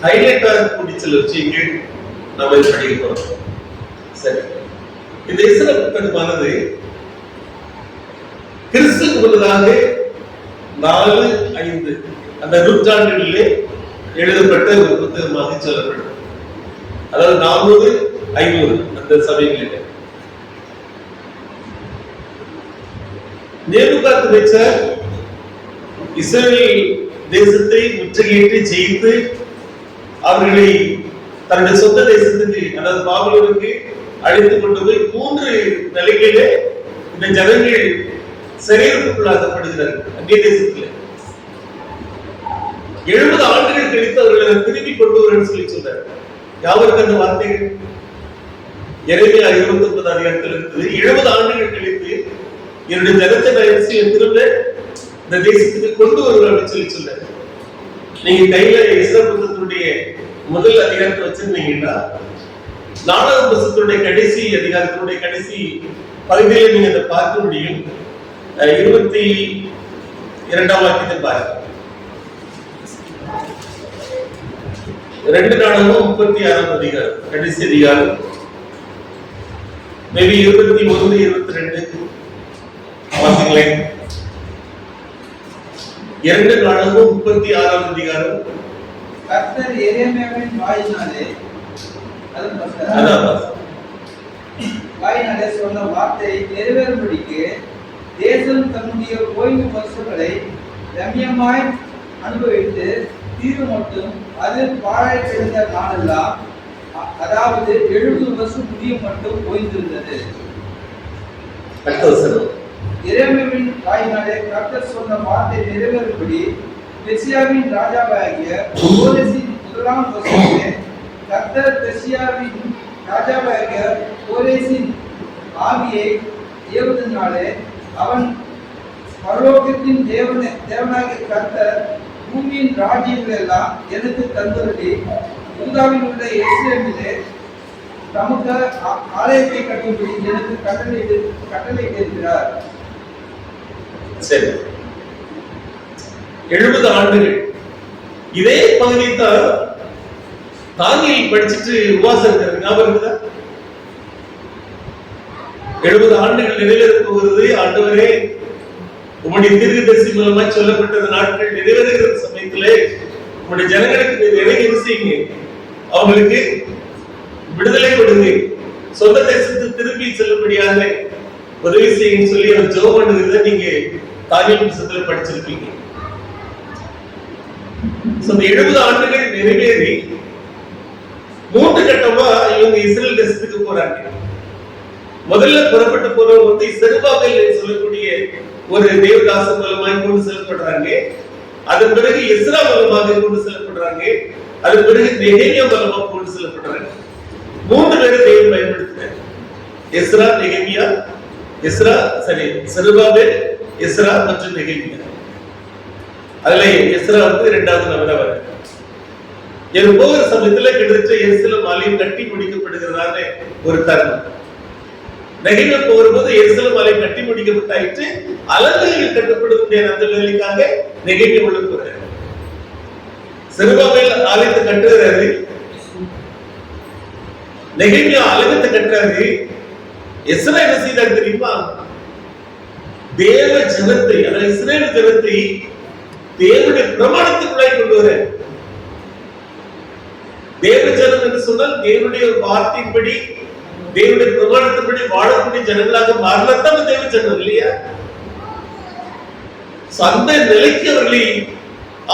Highlight ஆகக்கூடிய சில விஷயங்கள் நாம் படிக்கிறோம். சரி, இந்த இஸ்ரா புத்தகமானது கிறிஸ்துக்கு முன்னதாக 4-5 அந்த நூற்றாண்டுகளிலே எழுதப்பட்ட ஒரு புத்தகமாக சொல்லப்பட்டது. அதாவது 400-500 அந்த சமயங்களில் நேபுகாத்நேச்சர் இஸ்ரவேல் தேசத்தை முற்றுகையிட்டு ஜெயித்து அவர்களை தன்னுடைய சொந்த தேசத்துக்கு, அதாவது பாபிலோனுக்கு அழைத்து கொண்டு போய் 3 நிலைகளிலே இந்த ஜனங்கள் சிறையிருப்புக்குள்ளாக்கப்படுகிறார்கள். அங்கே தேசத்தில் 70 ஆண்டுகள் கழித்து அவர்களை திரும்பி கொண்டு வரேன்னு சொல்லி சொல்றார். யாவருக்கு அந்த வார்த்தைகள் எரேமியா 29 அதிகாரத்தில் இருக்குது. 70 ஆண்டுகள் கழித்து என்னுடைய ஜனத்தை நான் திரும்ப இந்த தேசத்துக்கு கொண்டு வருவேன் அப்படின்னு சொல்லி சொல்றாரு. நீங்க கையில இஸ்ரா புத்தகத்தினுடைய முதல் அதிகாரத்தை வச்சிருந்தீங்கன்னா 4ஆம் புத்தகத்தினுடைய கடைசி அதிகாரத்தினுடைய கடைசி பகுதியில நீங்க அதை பார்க்க முடியும். 22ஆம் வாக்கியத்தை பாருங்க. 2 நாளாகவும் 36ஆம் அதிகாரம் கடைசி அதிகாரம், மேபி 21-22 வாசிங்களேன். 2 நாளாகவும் 36ஆம் அதிகாரம். கர்த்தர் எரேமியாவின் வாயினாலே சொன்ன வார்த்தை நிறைவேறும்படிக்கு தேசம் தன்னுடைய ஓய்வு வருஷங்களை ரம்யமாய் அனுபவித்து தீரு மட்டும் அது பாழாய் கிடந்த நாளெல்லாம், அதாவது 70 வருஷம் முடியும் மட்டும் ஓய்ந்திருந்தது. எரேமியாவின் வாயினாலே கர்த்தர் சொன்ன வார்த்தை நிறைவேறும்படி பெர்சியாவின் ராஜாவாகிய கோரேசின் 1ஆம் வருஷத்திலே கர்த்தர் பெர்சியாவின் ராஜாவாகிய கோரேசின் ஆவியை ஏவுவதனாலே அவன் பரலோகத்தின் தேவனாகிய கர்த்தர் பூமியின் ராஜ்யங்கள் எல்லாம் எனக்கு தந்தருளி யூதாவில் உள்ள எருசலேமிலே தமக்கு ஆலயத்தை கட்டும்படி எனக்கு கட்டளையிட்டிருக்கிறார். சரி, 70 ஆண்டுகள் இதே பகுதியை தான் தானியேல் படிச்சுட்டு உபவாசம் இருக்கிறது. ஞாபகம் இருக்குதா? 70 ஆண்டுகள் நிறைவேற போகிறது. ஆண்டவரே, உம்முடைய தீர்க்கதரிசி மூலமா சொல்லப்பட்ட நாட்கள் நிறைவேறுகிற சமயத்திலே உம்முடைய ஜனங்களுக்கு இறங்கி செய்யுங்க, அவங்களுக்கு விடுதலை கொடுங்க, சொந்த தேசத்துக்கு திரும்பி செல்லும்படியாக உதவி செய்யுன்னு சொல்லி அவர் ஜெபம் பண்ணுகிறத நீங்க தானியேல் புத்தகத்துல படிச்சிருப்பீங்க. இந்த 70 ஆண்டுகள் நிறைவேறி 3 கட்டமா இவங்க இஸ்ரேல் தேசத்துக்கு போறாங்க. முதல்ல புறப்பட்டு போறவங்க செருபாபேல் சொல்லக்கூடிய ஒரு தேவதாசன் மூலமாக கொண்டு செல்லப்படுறாங்க. அதன் பிறகு எஸ்ரா மூலமாக கொண்டு செல்லப்படுறாங்க. அதன் பிறகு நெகேமியா மூலமாக கொண்டு செல்லப்படுறாங்க. 3 பேரை தேவன் பயன்படுத்தினார். எஸ்ரா, நெகேமியா, செருபாபேல், எஸ்ரா மற்றும் நெகேமியா. அதுல எஸ்ரா 2வது நபரா வர போகிற சமயத்துல கிட்டத்தட்ட எருசலேம் ஆலயம் கட்டி முடிக்கப்படுகிறதான ஒரு தருணம். நெகேமியா போகும்போது எருசலேம் ஆலயம் கட்டி முடிக்கப்பட்டாயிற்று. அலங்கங்கள் கட்டப்படக்கூடிய அந்த வேலைக்காக நெகேமியா உள்ள போறாரு. செருபாபேல் ஆலயத்தை கட்டுறாரு, நெகேமியா ஆலயத்தை கட்டுறாரு. எஸ்ரா என்ன செய்தார் தெரியுமா? தேவ ஜனத்தை, அதாவது இஸ்ரேல் ஜனத்தை தேவனுடைய பிரமாணத்துக்குள்ளாய் கொண்டு வர. தேவ ஜனம் என்று சொன்னால் தேவனுடைய வார்த்தையின்படி, தேவனுடைய பிரமாணத்தின்படி வாழக்கூடிய ஜனங்களாக மாறலாம் தேவ ஜனம் இல்லையா? அந்த நிலைக்கு அவர்களை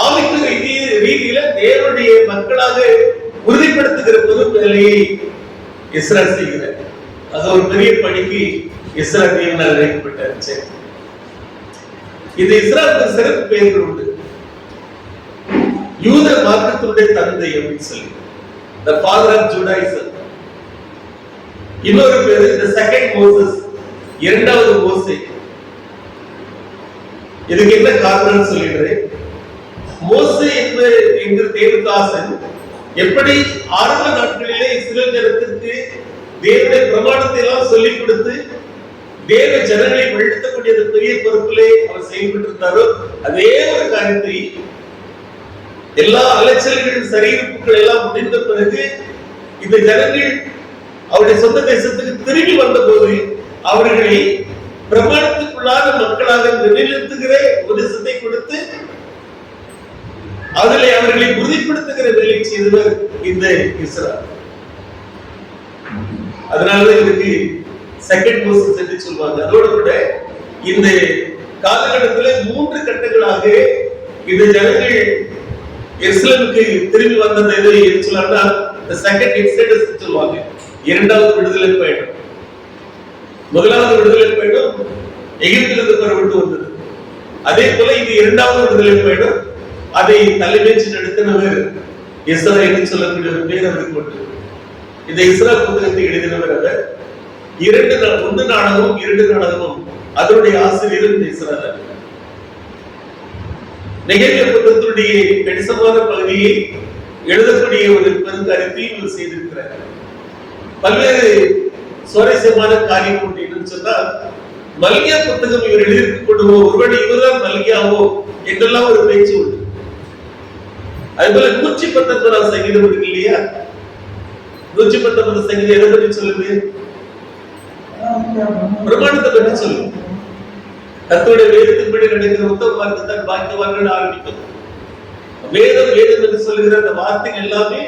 ஆவிக்குரிய ரீதியில தேவனுடைய மக்களாக உறுதிப்படுத்துகிற பொது வேலையை எஸ்ரா செய்கிறார். அது ஒரு பெரிய பணிக்கு எஸ்ரா தேவனால் அழைக்கப்பட்டார். இது இஸ்ராயலுக்கு சிறப்பு பெயர்கள் உண்டு. யூத மார்க்கத்தினுடைய தந்தை அப்படின்னு சொல்லி, the father of Judaism. இன்னொரு பேரு the second Moses, 2வது மோசே. இதுக்கு என்ன காரணம்னு சொல்லிடுறேன். மோசே என்கிற தேவதாசன் எப்படி ஆரம்ப நாட்களிலே இஸ்ரேல் ஜனத்திற்கு தேவனுடைய பிரமாணத்தை எல்லாம் சொல்லிக் கொடுத்து தேவ ஜனங்களை வழிநடத்தக்கூடிய பெரிய பொறுப்பிலே அவர் செயல்பட்டிருந்தாரோ, அதே ஒரு காரியத்தை எல்லா அலைச்சல்கள் சரியிருப்புகள் எல்லாம் முடிந்த பிறகு இந்த ஜனங்கள் அவருடைய சொந்த தேசத்துக்கு திரும்பி வந்த போது அவர்களை பிரமாணத்துக்குள்ளான மக்களாக நிலைநிறுத்துகிற உபதேசத்தை கொடுத்து அதிலே அவர்களை உறுதிப்படுத்துகிற வேலை செய்தவர் இந்த இஸ்ரா. அதனாலதான் இதுக்கு செகண்ட் மோசஸ் என்று சொல்வாங்க. அதோடு கூட இந்த காலகட்டத்தில் 3 கட்டங்களாக இந்த ஜனங்கள் எருசலேமுக்கு திரும்பி வந்தது சொல்லலாம்னா செகண்ட் எக்ஸோடஸ் சொல்லுவாங்க. இரண்டாவது விடுதலை பயணம். முதலாவது விடுதலை பயணம் எகிப்திலிருந்து புறப்பட்டு வந்தது. அதே போல இது இரண்டாவது விடுதலை பயணம். அதை தலைமைச்சு நடத்தினவர் எஸ்ரா என்று சொல்லக்கூடிய ஒரு பேர் அவருக்கு உண்டு. இந்த இஸ்ரா புத்தகத்தை எழுதினவர் அவர். 1 நாடகமும் 2 நாடகமும் அதனுடைய ஆசிரியர் இந்த இஸ்ரா தான். நெகேமியா புத்தகத்தினுடைய கணிசமான பகுதியை எழுதக்கூடிய ஒரு பெருங்கருத்தையும் இவர் செய்திருக்கிறார். பல்வேறு சுவாரஸ்யமான காரியம் உண்டு. என்னன்னு சொன்னால், மல்கியா புத்தகம் இவர் எழுதியிருக்க கொண்டு ஒருவேளை இவர்தான் மல்கியாவோ என்றெல்லாம் ஒரு பேச்சு உண்டு. அதுபோல 119 சங்கீதம் இருக்கு இல்லையா? 119 சங்கீதம் எதை பற்றி சொல்லுது? பிரமாணத்தை பற்றி சொல்லுது. கர்த்தருடைய வேதத்தின்படி நடக்கிற உத்தம மார்க்கத்தான் பாக்கியவான்கள் ஆரம்பிக்கும். வேதம் வேதம் என்று சொல்லுகிற அந்த வார்த்தைகள் எல்லாமே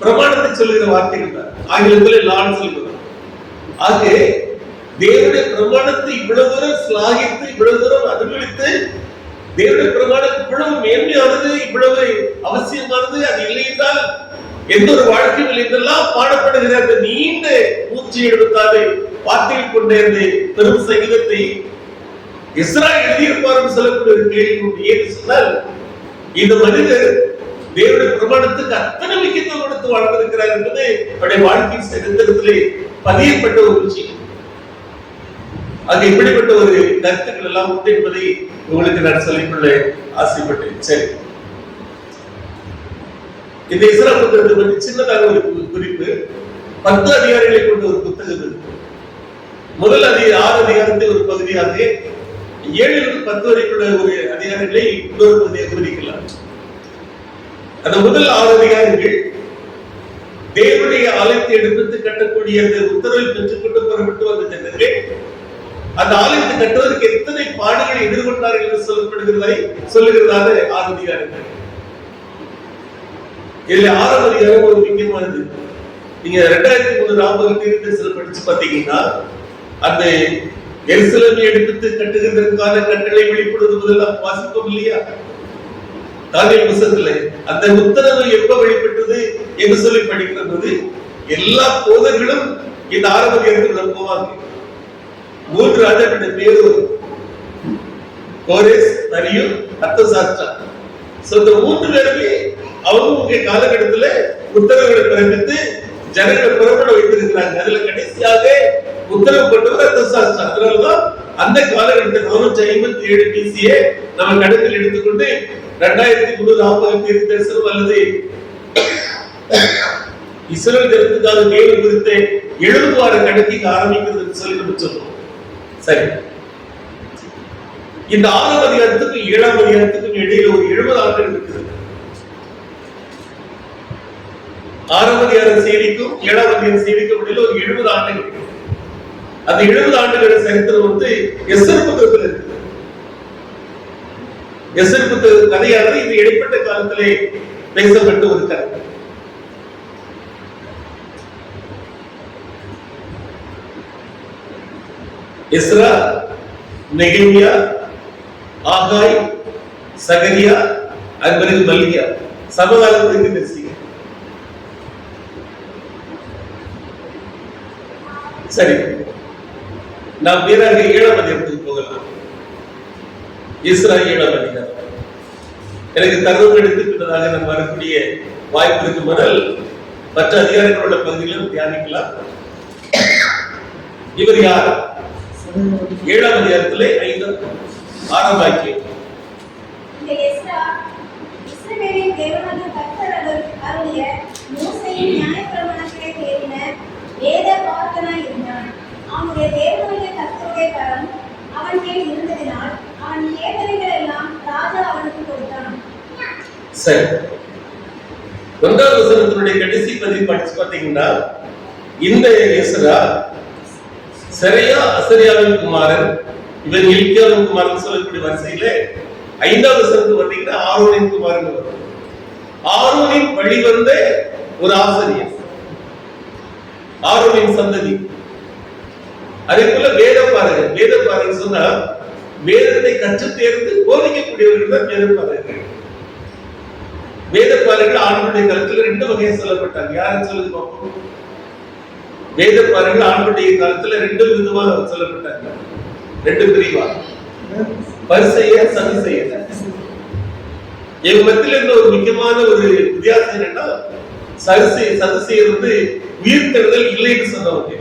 பிரமாணத்தை சொல்லுகிற வார்த்தைகள் தான். ஆங்கிலத்தில் லான்னு சொல்லுவாங்க. ஆக தேவனுடைய பிரமாணத்தை இவ்வளவு தூரம் சிலாகித்து, இவ்வளவு தூரம் அனுபவித்து, தேவனுடைய பிரமாணம் இவ்வளவு மேன்மையானது, இவ்வளவு அவசியமானது, அது இல்லை என்றால் எந்த ஒரு வாழ்க்கையும் இல்லை என்றெல்லாம் பாடப்படுகிற அந்த நீண்ட 176 வார்த்தைகள் கொண்ட அந்த பெரும் சங்கீதத்தை இஸ்ரா எழுதியிருப்பார் சொல்லக்கூடிய ஒரு கேள்வி உண்டு. ஏன்னு சொன்னால், இந்த மனிதர் தேவனுடைய பிரமாணத்துக்கு அத்தனை முக்கியத்துவம் கொடுத்து வாழ்ந்திருக்கிறார் என்பது அவருடைய வாழ்க்கை சரித்திரத்திலே பதியப்பட்ட ஒரு விஷயம். ஆக இப்படிப்பட்ட ஒரு கருத்துக்கள் எல்லாம் உண்டு என்பதை உங்களுக்கு நான் சொல்லிக்கொள்ள ஆசைப்பட்டேன். சரி, இந்த இஸ்ரா புத்தகத்தை பற்றி சின்னதாக ஒரு குறிப்பு. 10 அதிகாரங்களை கொண்ட ஒரு புத்தகம் இருக்கு. முதல் 6 அதிகாரத்தை ஒரு பகுதியாக, 7 to 10 வரைக்குள்ள ஒரு அதிகாரங்களை இன்னொரு பகுதியாக பிரிக்கலாம். அந்த முதல் 6 அதிகாரங்கள் தேவனுடைய ஆலயத்தை எடுத்து கட்டக்கூடிய அந்த உத்தரவை பெற்றுக்கொண்டு புறப்பட்டு வந்த ஜனங்கள் அந்த ஆலயத்தை கட்டுவதற்கு எத்தனை பாடுகளை எதிர்கொண்டார்கள் என்று சொல்லப்படுகிறதை சொல்லுகிறதாக 6 அதிகாரங்கள். இதுல 6வது அதிகாரம் ஒரு முக்கியமானது. நீங்க 2003 ராமர் தீர்க்கதரிசனம் படிச்சு பாத்தீங்கன்னா, அந்த எருசலேமை எடுத்து கட்டுகிறதற்கான கட்டளை வெளிப்படுவது முதலாம் வாசிப்போம் இல்லையா? தானியேல் புத்தகத்துல அந்த உத்தரவு எப்ப வெளிப்பட்டது என்று சொல்லி படிக்கிற போது எல்லா போதர்களும் இந்த 6வது அதிகாரத்துக்கு போவாங்க. 3 ராஜாக்களுடைய பேர் வரும். கோரேஸ், தரியு, அர்தசாஷ்டா. இந்த 3 பேருமே அவங்க காலகட்டத்துல உத்தரவுகளை பிறப்பித்து ஜனங்களை புறப்பட வைத்திருக்கிறாங்க. அதுல கடைசியாக உத்தரவு கொண்டவர் அர்தசாஷ்டா. அதனாலதான் அந்த காலகட்டத்தில் 457 BCயே நம்ம கணக்கில் எடுத்துக்கொண்டு 2340 தீர்க்கதரிசனம் அல்லது இஸ்ரவேல் ஜனத்துக்காக தேவன் குறித்த 70 வார கணக்கை ஆரம்பிக்கிறது சொல்லி நம்ம சொல்றோம். சரி, இந்த 6வது அதிகாரத்துக்கும் 7வது அதிகாரத்துக்கும் இடையில ஒரு 70 ஆண்டுகள் இருக்குது. 6வது அதிகார செய்திக்கும் 7வது அதிகார செய்திக்கும் இடையில ஒரு 70 ஆண்டுகள். அந்த 70 ஆண்டுகள் சரித்திரம் வந்து எஸ்தர் புத்தகத்தில் இருக்குது. எஸ்தர் புத்தக கதையானது இது இடைப்பட்ட காலத்திலே பேசப்பட்ட ஒரு கதை. எஸ்ரா, நெகேமியா, ஆகாய், சகரியா, பிறகு மல்கியா சமகாலத்துக்கு பேசி. சரி, நாம் வீராக 7ஆம் அதிகாரத்துக்கு போகலாம். இஸ்ரா 7ஆம் அதிகாரம். எனக்கு தகவல் எடுத்துக்கிட்டதாக நம்ம வரக்கூடிய வாய்ப்பு இருக்கு. முதல் மற்ற அதிகாரங்களோட பகுதியிலும் தியானிக்கலாம். இவர் யார்? 7ஆம் அதிகாரத்திலே 6ஆம் வாக்கியம். இந்த எஸ்ரா இஸ்ரவேலின் தேவனாகிய கர்த்தர் அருளிய மோசேயின் நியாயப்பிரமாணங்களை தேறின வேத பார்த்தனாய் இருந்தான். அவனுடைய தேவனாகிய கர்த்தருடைய கரம் அவன் மேல் இருந்ததினால் அவன் கேட்டவைகள் எல்லாம் ராஜா அவனுக்கு கொடுத்தான். சரி, 1 வசனத்தினுடைய கடைசி பதிவு படிச்சு பாத்தீங்கன்னா, இந்த எஸ்ரா செரையா அசரியாவின் குமாரன், இவன் இல்கியாவின் குமாரன் சொல்லக்கூடிய வரிசையில 5வது வசனத்துக்கு வந்தீங்கன்னா ஆரோனின் குமாரன் வரும். ஆரோனின் வழி வந்த ஒரு ஆசிரியர், ஆரோனின் சந்ததி. அதே போல வேதப்பாரகர் சொன்னா வேதத்தை கற்று தேர்ந்து போதிக்கக்கூடியவர்கள் தான் வேதப்பாரகர்கள். வேதப்பாரகர்கள் ஆண்களுடைய காலத்துல 2 வகையை சொல்லப்பட்டாங்க. யாரும் சொல்லுது பார்ப்போம். வேதப்பாரகர்கள் ஆண்களுடைய காலத்துல 2 விதமா சொல்லப்பட்டாங்க, 2 பிரிவா, பரிசேயர், சதுசேயர். எங்க மத்தியில இருந்த ஒரு முக்கியமான ஒரு வித்தியாசம் என்னன்னா, சதுசேயர் உயிர்த்தெழுதல் இல்லைன்னு சொன்னவங்க.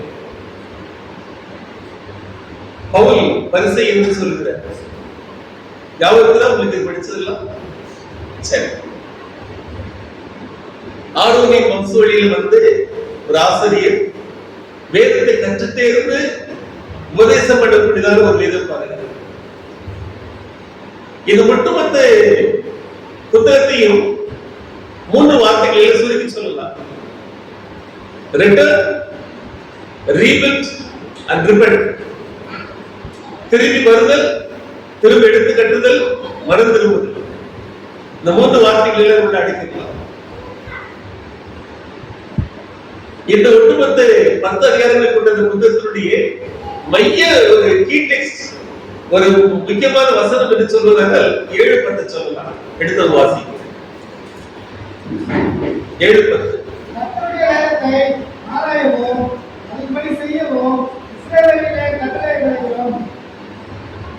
பவுல் பரிசேயர் என்று சொல்லுகிறார். யாருக்கு தான் உங்களுக்கு படிச்சதெல்லாம் சரி. ஆரோனின் வம்சவழியில் ஒரு ஆசிரியர் வேதத்தை கற்று தேர்ந்து உபதேசம் பண்ணக்கூடியதான ஒரு வேதம் பாருங்க. இது மட்டுமத்த புத்தகத்தையும் 3 வார்த்தைகளில் சுருக்கி சொல்லலாம். Return, rebuild and repent. திரும்பி வருதல், திரும்ப எடுத்து கட்டுதல், மனம் திரும்புதல். இந்த 3 வார்த்தைகளில் உள்ள அடிக்கலாம். இந்த ஒட்டுமொத்த 10 அதிகாரங்களை கொண்ட இந்த புத்தகத்தினுடைய மைய ஒரு கீ டெக்ஸ்ட், ஒரு முக்கியமான வசனம் என்று சொல்வதால் 7-10 சொல்லலாம். எடுத்து வாசி. 7-10. ஆராயவும் அதன்படி செய்யவும் இஸ்ரவேலிலே கட்டளைகளையும்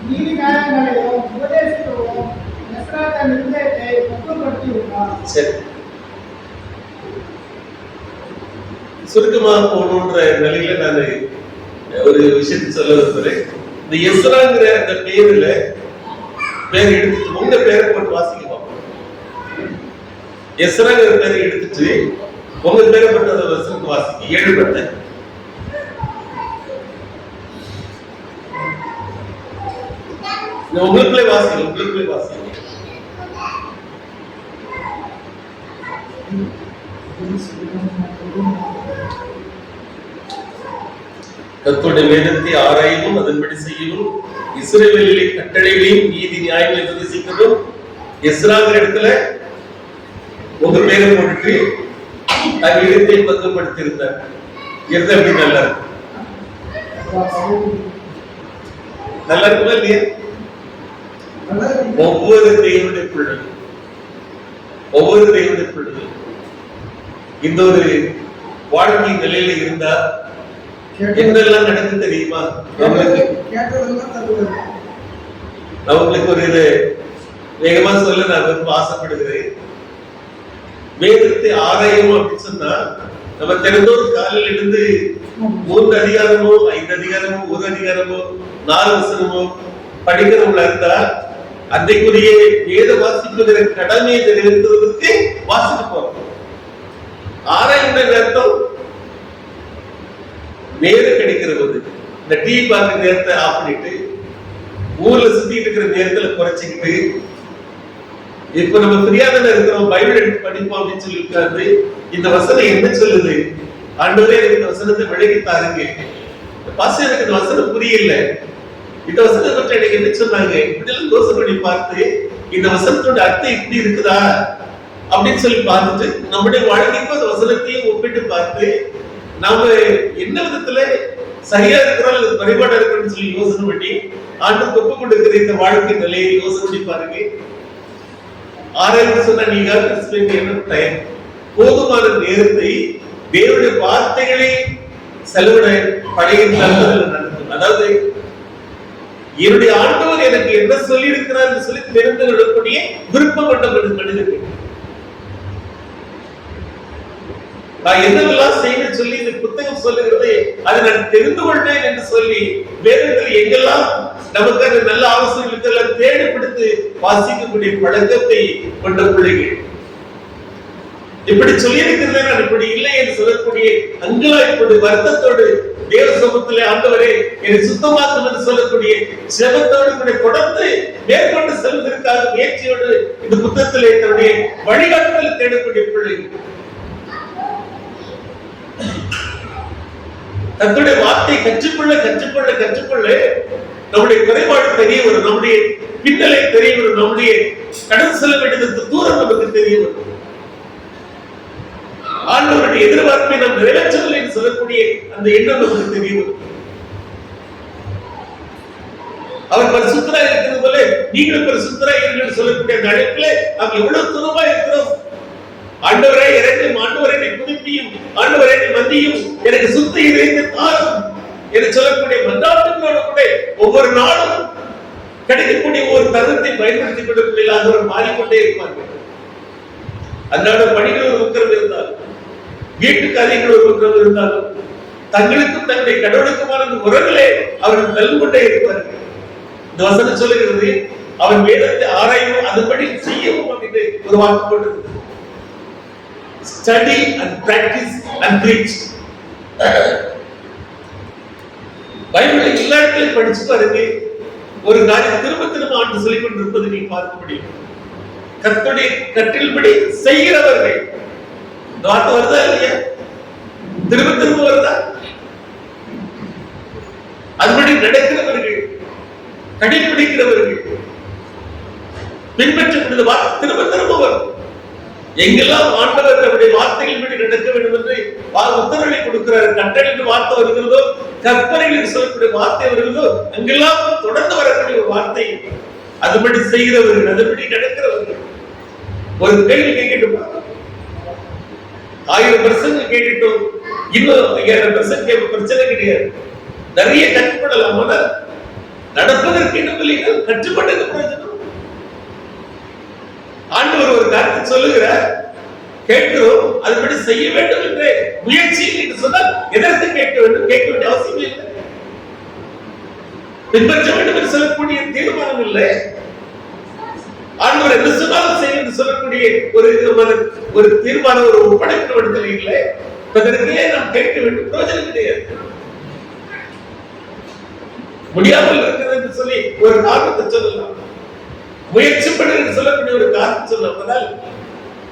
நீதி நியாயங்களையும் உபதேசிக்கவும் எஸ்ரா தன் இருதயத்தை பக்குவப்படுத்தி உள்ளார். சரி, சுருக்கமா போகணுன்ற நிலையில நான் ஒரு விஷயத்தை சொல்ல விரும்புறேன். இந்த எஸ்ராங்கிற அந்த பேர்ல பேர் எடுத்துட்டு உங்க பேரை போட்டு வாசிக்க பார்ப்போம். எஸ்ராங்கிற பேரை எடுத்துட்டு உங்க பேரை போட்டு அந்த வசனத்தை வாசிக்க. 7-10. உங்களுக்குள்ளே வாசிக்க, உங்களுக்குள்ளே வாசிக்க. கர்த்தருடைய வேதத்தை ஆராயவும் அதன்படி செய்யவும் இஸ்ரவேலிலே கட்டளைகளையும் நீதி நியாயங்களை உபதேசிக்கவும். எஸ்ராங்கிற இடத்துல உங்க பேரை போட்டுட்டு தன் இடத்தை பக்குவப்படுத்தி இருந்தார். இருந்தா எப்படி நல்லா இருக்கும்? நல்லா இருக்குமா இல்லையா? ஒவ்வொரு தெய்வனுடைய பிள்ளைகள், ஒவ்வொரு தெய்வனுடைய பிள்ளைகள் இந்த ஒரு வாழ்க்கை நிலையில இருந்தா என்னெல்லாம் நடக்கு தெரியுமா? அவங்களுக்கு ஒரு இது வேகமா சொல்ல நான் ரொம்ப ஆசைப்படுகிறேன். வேதத்தை ஆராயணும் அப்படின்னு சொன்னா நம்ம தினந்தோறும் காலையில் இருந்து 3 அதிகாரமோ 5 அதிகாரமோ 1 அதிகாரமோ 4 வசனமோ படிக்கிறவங்களா இருந்தா அன்றைக்குரிய வேத வாசிப்புகிற கடமையை நிறைவேற்றுவதற்கு வாசிக்க போறோம். ஆராயுடைய அர்த்தம் நேரம் கிடைக்கிற போது இந்த டீ பார்க்க நேரத்தை ஆஃப் பண்ணிட்டு ஊர்ல சுத்திட்டு இருக்கிற நேரத்துல குறைச்சிக்கிட்டு இப்ப நம்ம ஃப்ரீயாதான இருக்கிறோம், பைபிள் எடுத்து படிப்போம் அப்படின்னு சொல்லி உட்கார்ந்து இந்த வசனம் என்ன சொல்லுது, ஆண்டவரே இந்த வசனத்தை விளக்கி தாருங்க, பாஸ்டர் எனக்கு இந்த வசனம் புரியல, இந்த வசனத்தை பற்றி எனக்கு என்ன சொன்னாங்க, இப்படியெல்லாம் யோசனை பண்ணி பார்த்து இந்த வசனத்தோட அர்த்தம் இப்படி இருக்குதா அப்படின்னு சொல்லி பார்த்துட்டு நம்முடைய வாழ்க்கைக்கும் அந்த வசனத்தையும் ஒப்பிட்டு பார்த்து நாம என்ன விதத்துல சரியா இருக்கிறோம் அல்லது குறைபாடா இருக்கிறோம்னு சொல்லி யோசனை பண்ணி ஆண்டுக்கு ஒப்பு கொடுக்கிற இந்த வாழ்க்கை நிலையை யோசனை பண்ணி பாருங்க. ஆராய்ச்சி சொன்னா நீங்க என்ன டைம் போதுமான நேரத்தை தேவனுடைய வார்த்தைகளை செலவிட படையினால் நடக்கும். அதாவது என்னுடைய ஆண்டவர் எனக்கு என்ன சொல்லி இருக்கிறார் சொல்லி தெரிந்து கொள்ளக்கூடிய விருப்பம் கொண்ட மனிதர்கள் நான் என்னவெல்லாம் செய்ய சொல்லி இந்த புத்தகம் சொல்லுகிறது அதை நான் தெரிந்து கொள்வேன் என்று சொல்லி வேதத்தில் எங்கெல்லாம் நமக்கு அந்த நல்ல ஆலோசனைகளுக்கு எல்லாம் தேடிப்பிடித்து வாசிக்கக்கூடிய பழக்கத்தை கொண்ட பிள்ளைகள். இப்படி சொல்லி இருக்கிறதே நான் இப்படி இல்லை என்று சொல்லக்கூடிய அங்கலாய்ப்போடு வருத்தத்தோடு தேவ சமூகத்திலே ஆண்டவரே என்னை சுத்தமாக்கும் என்று சொல்லக்கூடிய செபத்தோடு கூட தொடர்ந்து மேற்கொண்டு செல்வதற்காக முயற்சியோடு இந்த புத்தகத்திலே தன்னுடைய வழிகாட்டுதல் தேடக்கூடிய பிள்ளைகள். கர்த்தருடைய வார்த்தை கற்றுக்கொள்ள கற்றுக்கொள்ள கற்றுக்கொள்ள நம்முடைய குறைபாடு தெரிய வரும், நம்முடைய பின்னலை தெரிய வரும், நம்முடைய கடந்து செல்ல வேண்டியது தூரம் நமக்கு தெரிய வரும். ஆண்டவருடைய எதிர்பார்ப்பை நாம் நிறைவேற்றவில்லை என்று சொல்லக்கூடிய அந்த எண்ணம் நமக்கு தெரிய வரும். அவர் பரிசுத்தராய் இருக்கிறது போல நீங்களும் பரிசுத்தராய் இருங்கள் சொல்லக்கூடிய அந்த அழைப்பிலே நாம் எவ்வளவு தூரமா இருக்கிறோம். ஆண்டவரே இறங்கும், ஆண்டவரே புதுப்பியும், ஆண்டவரே மந்தியும், எனக்கு சுத்த இதயத்தை தாரும் என்று சொல்லக்கூடிய மன்றாட்டுகளோடு கூட ஒவ்வொரு நாளும் கிடைக்கக்கூடிய ஒரு தருணத்தை பயன்படுத்திக் கொள்ளக்கூடிய ஆண்டவர் மாறிக்கொண்டே இருப்பார்கள். அன்றாட பணிகள் ஒரு உக்கிரம் இருந்தாலும், வீட்டு காரியங்கள் ஒரு உக்கிரம் இருந்தாலும், தங்களுக்கும் தங்களுடைய கடவுளுக்குமான உறவுகளே அவர்கள் நல்கு கொண்டே இருப்பார்கள். இந்த வசனம் சொல்லுகிறது, அவன் வேதத்தை ஆராயவும் அதுபடி செய்யவும் அப்படின்னு ஒரு வாக்கு போட்டிருக்கு. Study and practice and breach. பைபிளை எல்லா இடத்திலும் படிச்சு பாருங்க, ஒரு காரியம் திரும்ப திரும்ப ஆண்டு சொல்லிக் கொண்டிருப்பதை நீங்க பார்க்க முடியும். கர்த்தருடைய கட்டளைப்படி செய்கிறவர்கள், இந்த வார்த்தை வருதா இல்லையா? திரும்ப திரும்ப வருதா? அதுபடி நடக்கிறவர்கள், கடைபிடிக்கிறவர்கள், பின்பற்றக்கூடிய வார்த்தை திரும்ப திரும்ப வரும். எங்கெல்லாம் ஆண்டவர் தன்னுடைய வார்த்தைகள் படி நடக்க வேண்டும் என்று உத்தரவை கொடுக்கிறார், கட்டளைக்கு வார்த்தை வருகிறதோ, கற்பனைகளுக்கு சொல்லக்கூடிய வார்த்தை வருகிறதோ, அங்கெல்லாம் தொடர்ந்து வரக்கூடிய ஒரு வார்த்தை. அதுபடி செய்கிறவர்கள், அதுபடி நடக்கிறவர்கள். ஒரு கேள்வி கேட்கட்டுமா? 1000% கேட்டுட்டோம், இன்னும் 1000% கேட்க பிரச்சனை கிடையாது. நிறைய கற்றுப்படலாம், ஆனால் நடப்பதற்கு என்ன இல்லைன்னா கற்றுப்பட்டது பிரயோஜனம். ஆண்டவர் ஒரு காரியத்தை சொல்லுகிறார், கேட்கிறோம், அதுபடி செய்ய வேண்டும் என்று முயற்சி என்று சொன்னால் எதற்கு கேட்க வேண்டும்? கேட்க வேண்டிய அவசியம் இல்லை. பின்பற்ற வேண்டும் என்று சொல்லக்கூடிய தீர்மானம் இல்லை. ஆண்டவர் என்ன சொன்னாலும் செய்ய என்று சொல்லக்கூடிய ஒரு தீர்மானம், ஒரு படைப்பு இடத்துல இல்லை. அதற்கே நாம் கேட்க வேண்டும், பிரயோஜனம் கிடையாது. முடியாமல் இருக்கிறது என்று சொல்லி ஒரு காரணத்தை சொல்லலாம், முயற்சி பண்ண சொல்லக்கூடிய ஒரு காரணம் சொல்லப்பதால்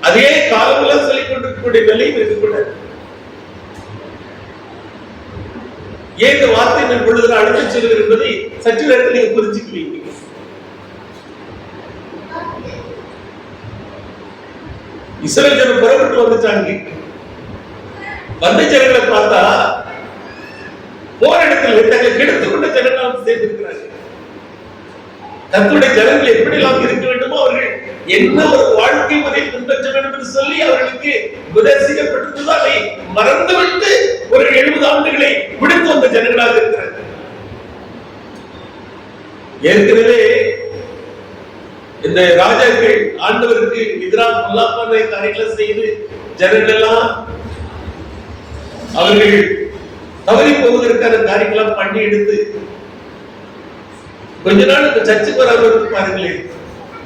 அதே காலமெல்லாம் சொல்லிக் கொண்டிருக்கக்கூடிய நிலையும் இருக்கக்கூடாது. ஏன் இந்த வார்த்தை நான் பொழுது அடுத்து சொல்லுகிற என்பதை சற்று நேரத்தில் நீங்க புரிஞ்சுக்குவீங்க. இஸ்ரவேல் ஜனம் புறப்பட்டு வந்துட்டாங்க. வந்த ஜனங்களை பார்த்தா போற இடத்துல தங்களை கெடுத்துக் கொண்ட ஜனங்கள் வந்து சேர்ந்திருக்கிறாங்க. தங்களுடைய ஜனங்கள் எப்படி எல்லாம் இருக்க வேண்டுமோ, அவர்கள் என்ன ஒரு வாழ்க்கை முறையை பின்பற்ற வேண்டும் என்று சொல்லி அவர்களுக்கு உபதேசிக்கப்பட்டிருந்தது அதை மறந்துவிட்டு ஒரு 70 ஆண்டுகளை முடித்து வந்த ஜனங்களாக இருக்கிறார்கள். ஏற்கனவே இந்த ராஜாக்கள் ஆண்டவருக்கு எதிராக பொல்லாப்பான காரியங்களை செய்து ஜனங்கள் எல்லாம் அவர்கள் தவறி போவதற்கான காரியங்களாம் பண்ணி எடுத்து கொஞ்ச நாள் இந்த சர்ச்சுக்கு வராமல் பாருங்களேன்,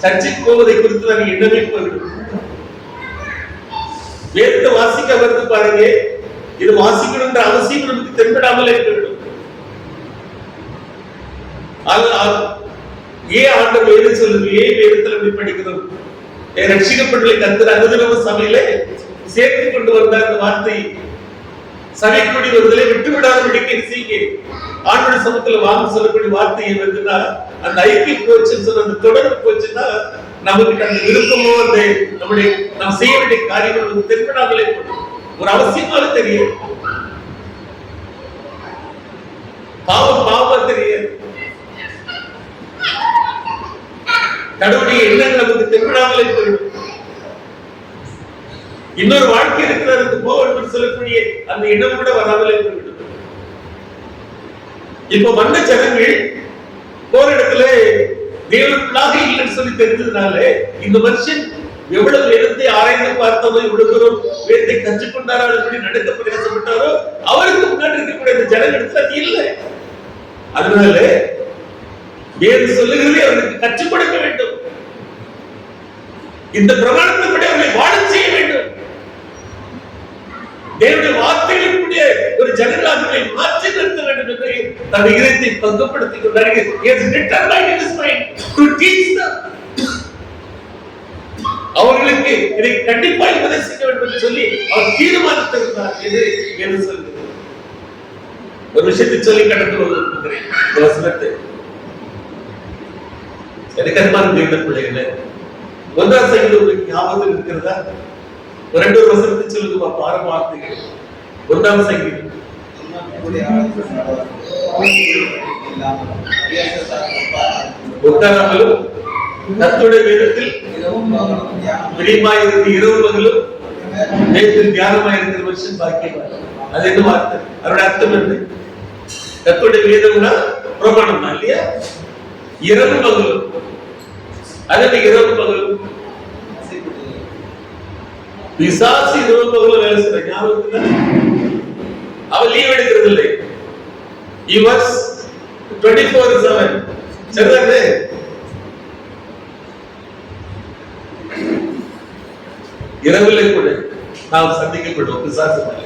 சர்ச்சுக்கு போவதை குறித்து நான் எண்ணமே போய்விடும். வேதத்தை வாசிக்க வந்து பாருங்க, இது வாசிக்கணும்ன்ற அவசியம் நமக்கு தென்படாமல் போய்விடும். ஏன் ஆண்டவர் வேதம் சொல்லுது, ஏன் வேதத்தில் எப்படி படிக்கிறோம்? ரட்சிக்கப்பட்டுள்ள கர்த்தர் அனுதினமும் சபையில சேர்த்து கொண்டு வந்தார். அந்த வார்த்தை சபைக்குடி வருதலை விட்டு விடாதபடிக்கு செய்ய ஆண்டவர் சமூகத்தில் வாங்க சொல்லக்கூடிய வார்த்தை வருதுன்னா, அந்த ஐக்கியம் போச்சுன்னு சொன்ன அந்த தொடர்பு போச்சுன்னா நமக்கு அந்த விருப்பமோ அந்த நம்முடைய நாம் செய்ய வேண்டிய காரியங்கள் தென்படாமலே போடும். ஒரு அவசியமாக தெரியாது, பாவமா தெரியாது, கடவுளுடைய எண்ணங்கள் நமக்கு தென்படாமலே போயிடும். இன்னொரு வாழ்க்கை இருக்கிறது போவன் சொல்லக்கூடிய அந்த இடம் கூட வராமலே போய்விடும். இப்ப வந்த ஜனங்கள் போற இடத்துல தேவனுக்குள்ளாக இல்லைன்னு சொல்லி தெரிஞ்சதுனால இந்த மனுஷன் எவ்வளவு வேதத்தை ஆராய்ந்து பார்த்ததோ, இவ்வளவு தூரம் வேதத்தை கற்றுக்கொண்டாரோ, எப்படி நடக்க பிரயாசப்பட்டாரோ, அவருக்கு முன்னாடி இருக்கக்கூடிய அந்த ஜனங்களுக்கு அது இல்லை. அதனால வேதம் சொல்லுகிறதே அவருக்கு கற்றுக் கொடுக்க வேண்டும். இந்த பிரமாணத்தின்படி அவர்களை வாழ செய்ய வேண்டும். தேவனுடைய வார்த்தைகளுக்குரிய ஒரு ஜனங்களாக மாற்றி நிறுத்த வேண்டும் என்று தன் இதயத்தை பங்குபடுத்திக் கொண்டார்கள். அவர்களுக்கு இதை கண்டிப்பாக உபதேசிக்க வேண்டும் என்று சொல்லி அவர் தீர்மானித்திருந்தார் என்று சொல்லுகிறது. ஒரு விஷயத்தை சொல்லி கடந்து வருகிறேன். இந்த வசனத்தை எனக்கு அன்பான தேவ பிள்ளைகளே, 1ஆம் சங்கீதம் உங்களுக்கு ஞாபகம் இருக்கிறதா? ஒரு 2 வசனத்தை சொல்லுங்க பாப்பா. 6 வார்த்தைகள். 1ஆம் சங்கீதம். உட்காராமலும் கர்த்தருடைய வேதத்தில் பிரியமாயிருந்து இரவு பகலும் வேதத்தில் தியானமாயிருக்கிற மனுஷன் பாக்கியவான். அது என்ன வார்த்தை? அதோட அர்த்தம் என்ன? கர்த்தருடைய வேதம்னா பிரமாணம் தான் இல்லையா? இரவு பகலும். அதற்கு இரவு பகலும் பிசாசு இரவு பகலும் வேலை செய்யற ஞாபகத்துல அவன் லீவ் எடுக்கிறது இல்லை. He was 24/7. சரிதானே? இரவிலே கூட நாம் சந்திக்கப்படும் பிசாசுகளை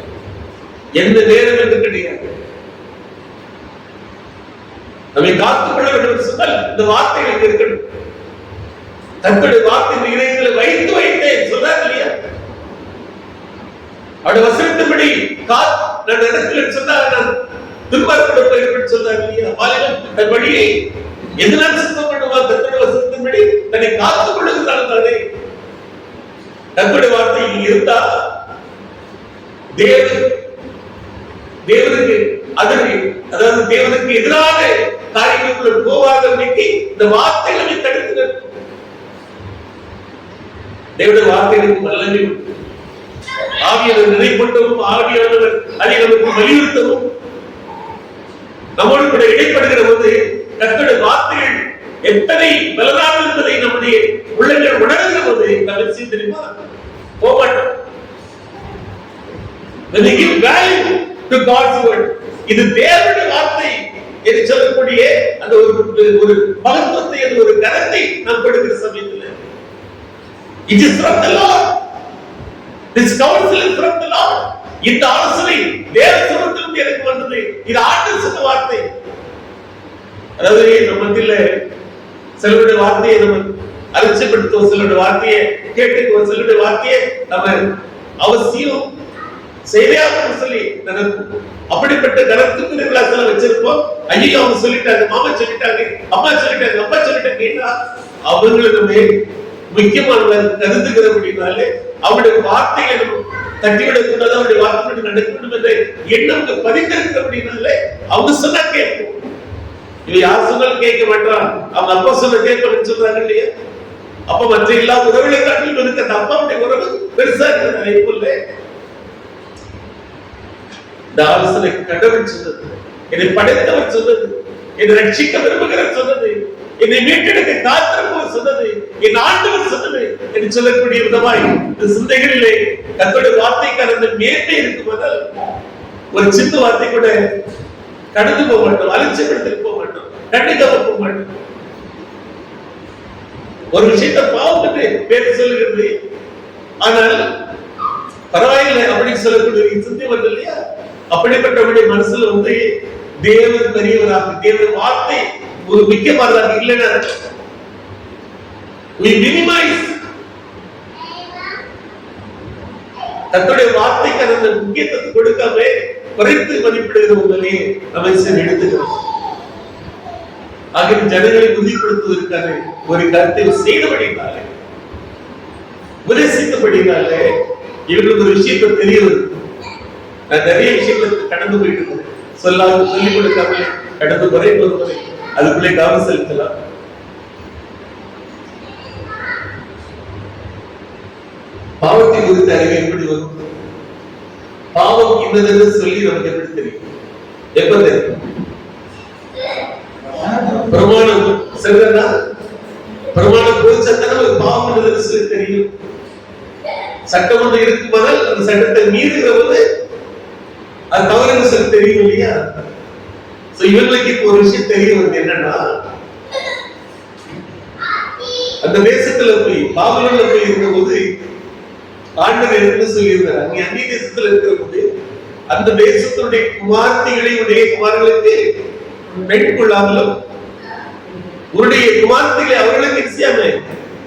எந்த நேரம் என்று கிடையாது. நம்மை காத்துக்கொள்ள வேண்டும் என்று சொன்னால் இந்த வார்த்தைகளுக்கு இருக்கணும். தங்களுடைய வார்த்தை இதயத்தில் வைத்து வைத்தேன் சொன்னார் இல்லையா? அவருடைய வசனத்தின்படி நான் இடத்தில் சொன்னார், நான் துன்மார்க்கோடு போயிருப்பேன் சொன்னார் இல்லையா? பாலினம் தன் வழியை எதனால் சுத்தம் பண்ணுவார்? தங்களுடைய வசனத்தின்படி தன்னை காத்துக் கொள்ளுகிறார் தானே. தங்களுடைய வார்த்தை இருந்தா தேவனுக்கு அதற்கு, அதாவது தேவனுக்கு எதிரான காரியங்களுக்குள்ள போவாத இந்த வார்த்தைகளை தடுத்து தேவனுடைய வார்த்தைகளுக்கு வல்லமை உண்டு. ஆவியானவர் நினைப்பட்டவும் ஆவியானவர் அதை நமக்கு வலியுறுத்தவும் நம்மோடு கூட இடைப்படுகிற போது கர்த்தருடைய வார்த்தைகள் எத்தனை பலனாக என்பதை நம்முடைய உள்ளங்கள் உணர்கிற போது நம்ம தெரியுமா போக மாட்டோம். When we give value to God's word, இது தேவனுடைய வார்த்தை என்று சொல்லக்கூடிய அந்த ஒரு மகத்துவத்தை, அந்த ஒரு கனத்தை நாம் கொடுக்கிற சமயத்தில் it is from the Lord. This counsel is from the Lord. இந்த ஆலோசனை தேவ சமூகத்திலிருந்து எனக்கு வந்தது. இது ஆண்டவர் சொன்ன வார்த்தை. அதாவது நம்மத்தில சிலருடைய வார்த்தையை நம்ம அலட்சியப்படுத்துவோம், சிலருடைய வார்த்தையை கேட்டுக்குவோம், சிலருடைய வார்த்தையை நம்ம அவசியம் செய்யாமல் சொல்லி நடக்கும். அப்படிப்பட்ட கருத்துக்கு கிளாஸ்ல வச்சிருப்போம். ஐயோ அவங்க சொல்லிட்டாங்க, மாமா சொல்லிட்டாங்க, அம்மா சொல்லிட்டாங்க, அப்பா சொல்லிட்டாங்க கேட்டா அவங்களை நம்ம முக்கியமான கருத்துக்கிறபடினாலே அவருடைய வார்த்தைகளை நம்ம தட்டிவிடக் கூடாது, அவருடைய வார்த்தை நடக்க வேண்டும் என்ற எண்ணம் பதிந்திருக்கிறபடினாலே அவங்க சொன்னா கேட்போம். இவ யார் சொன்னாலும் கேட்க மாட்டான், அவங்க அப்பா சொன்ன கேட்பன்னு சொல்றாங்க இல்லையா? அப்ப மற்ற எல்லா உறவுகளை காட்டிலும் இருக்க அந்த அப்பாவுடைய உறவு பெருசா இருக்கிற போல இந்த ஆலோசனை கடவுள் சொன்னது, என்னை படைத்தவர் சொன்னது, என்னை ரட்சிக்க விரும்புகிறவர் சொன்னது, என்னை மீட்டெடுக்க காத்திருப்பவர் சொன்னது, என் ஆண்டவர் சொன்னது என்று சொல்லக்கூடிய விதமாய் இந்த சிந்தைகளிலே கர்த்தருடைய வார்த்தைக்கான அந்த மேன்மை இருக்குமானால் ஒரு சின்ன வார்த்தை கூட கடந்து போக மாட்டோம், அலட்சியப்படுத்திட்டு போக மாட்டோம், கண்டிக்காம போக மாட்டோம். ஒரு விஷயத்தை பாவம் என்று பேர் சொல்லுகிறது, ஆனால் பரவாயில்லை அப்படின்னு சொல்லக்கூடிய சிந்தை வருது இல்லையா? அப்படிப்பட்டவருடைய மனசுல தேவன் பெரியவராக, தேவன் வார்த்தை ஒரு முக்கியமானதாக இல்லைன்னா we minimize தன்னுடைய வார்த்தைக்கு அந்த முக்கியத்துவத்தை கொடுக்காம குறைத்து மதிப்பிடுகிற உங்களை நம்ம எடுத்துக்கிறோம். ஆகிய ஜனங்களை உறுதிப்படுத்துவதற்கான ஒரு கருத்தை செய்தபடினாலே, உபதேசித்தபடினாலே இவர்களுக்கு ஒரு விஷயத்தை தெரிய வருது. நான் நிறைய விஷயங்களுக்கு கடந்து போயிட்டு இருக்கேன், சொல்லிக் கொடுக்காமலே கடந்து முறை அதுக்குள்ளே கவனம் செலுத்தலாம். பாவத்தை குறித்த அறிவு எப்படி வரும்? பாவம் இன்னதென்று சொல்லி நமக்கு எப்படி தெரியும்? எப்ப தெரியும்? பிரமாணம் சரிதானா? பிரமாணம் குறிச்சத்தான ஒரு பாவம் என்னதுன்னு சொல்லி தெரியும். சட்டம் ஒன்று இருக்குமானால் அந்த சட்டத்தை மீறுகிற போது அது தவறுன்னு சொல்லி தெரியும் இல்லையா? இவங்களுக்கு இப்போ ஒரு விஷயம் தெரிய வருது, என்னன்னா அந்த தேசத்துல போய் பாபிலோன்ல போய் இருந்த போது ஆண்டவர் என்ன சொல்லியிருந்தார், அங்கே அந்நிய தேசத்துல இருக்கிற போது அந்த தேசத்தினுடைய குமார்த்திகளை உடைய குமார்களுக்கு பெண் கொள்ளாமலும் உன்னுடைய குமார்த்திகளை அவர்களுக்கு நிச்சயமே